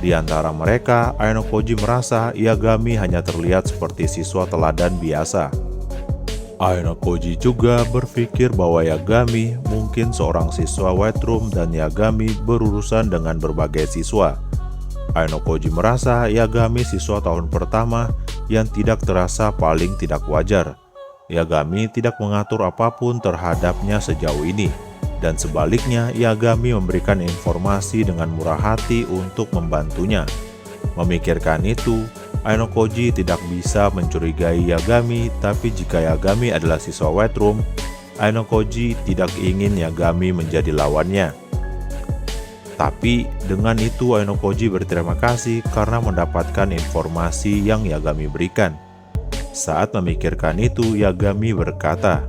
Di antara mereka, Ainokoji merasa Yagami hanya terlihat seperti siswa teladan biasa. Ainokoji juga berpikir bahwa Yagami mungkin seorang siswa white room dan Yagami berurusan dengan berbagai siswa. Ainokoji merasa Yagami siswa tahun pertama yang tidak terasa paling tidak wajar. Yagami tidak mengatur apapun terhadapnya sejauh ini, dan sebaliknya Yagami memberikan informasi dengan murah hati untuk membantunya. Memikirkan itu, Ainokoji tidak bisa mencurigai Yagami, tapi jika Yagami adalah siswa white room, Ainokoji tidak ingin Yagami menjadi lawannya. Tapi dengan itu Ainokoji berterima kasih karena mendapatkan informasi yang Yagami berikan. Saat memikirkan itu, Yagami berkata,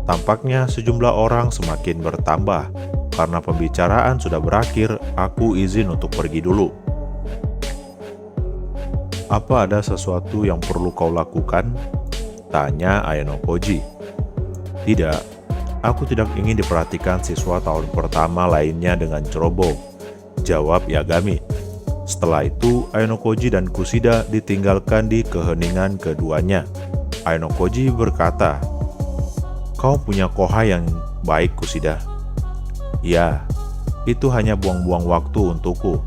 tampaknya sejumlah orang semakin bertambah. Karena pembicaraan sudah berakhir, aku izin untuk pergi dulu. Apa ada sesuatu yang perlu kau lakukan? Tanya Ayano Koji. Tidak, aku tidak ingin diperhatikan siswa tahun pertama lainnya dengan ceroboh, jawab Yagami. Setelah itu, Ayano Koji dan Kushida ditinggalkan di keheningan keduanya. Ayano Koji berkata, "Kau punya koha yang baik, Kushida." "Ya, itu hanya buang-buang waktu untukku,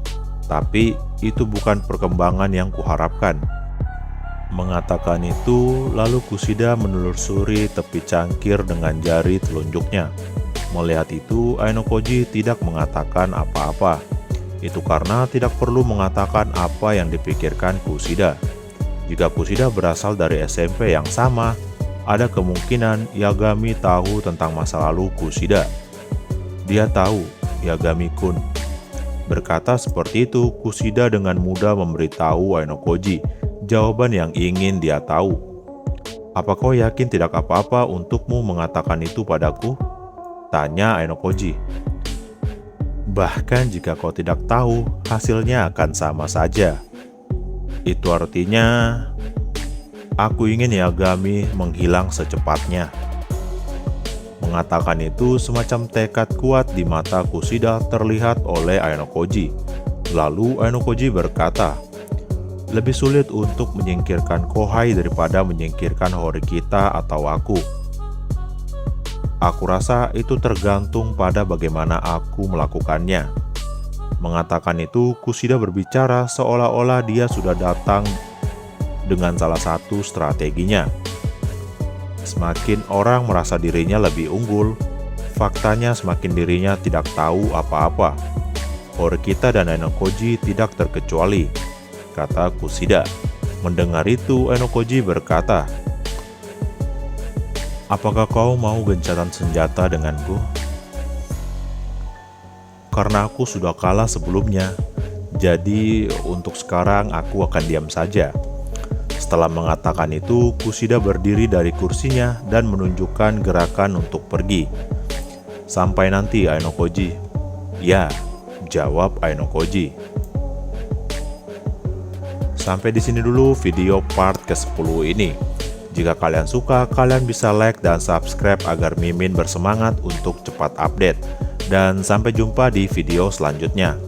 tapi itu bukan perkembangan yang kuharapkan." Mengatakan itu, lalu Kushida menelusuri tepi cangkir dengan jari telunjuknya. Melihat itu, Ayano Koji tidak mengatakan apa-apa. Itu karena tidak perlu mengatakan apa yang dipikirkan Kushida. Jika Kushida berasal dari SMP yang sama, ada kemungkinan Yagami tahu tentang masa lalu Kushida. Dia tahu, Yagami-kun. Berkata seperti itu, Kushida dengan mudah memberitahu Ayano Koji jawaban yang ingin dia tahu. "Apa kau yakin tidak apa-apa untukmu mengatakan itu padaku?" tanya Ayano Koji. "Bahkan jika kau tidak tahu, hasilnya akan sama saja. Itu artinya, aku ingin Yagami menghilang secepatnya." Mengatakan itu semacam tekad kuat di mata Kushida terlihat oleh Ayano Koji. Lalu Ayano Koji berkata, "Lebih sulit untuk menyingkirkan Kohai daripada menyingkirkan Horikita atau aku. Aku rasa itu tergantung pada bagaimana aku melakukannya." Mengatakan itu, Kushida berbicara seolah-olah dia sudah datang dengan salah satu strateginya. Semakin orang merasa dirinya lebih unggul, faktanya semakin dirinya tidak tahu apa-apa. Horikita dan Ayano Koji tidak terkecuali, kata Kushida. Mendengar itu, Ayano Koji berkata, "Apakah kau mau gencatan senjata denganku? Karena aku sudah kalah sebelumnya, jadi untuk sekarang aku akan diam saja." Setelah mengatakan itu, Kushida berdiri dari kursinya dan menunjukkan gerakan untuk pergi. "Sampai nanti, Ayano Koji." "Ya," jawab Ayano Koji. Sampai di sini dulu video part ke-10 ini. Jika kalian suka, kalian bisa like dan subscribe agar Mimin bersemangat untuk cepat update. Dan sampai jumpa di video selanjutnya.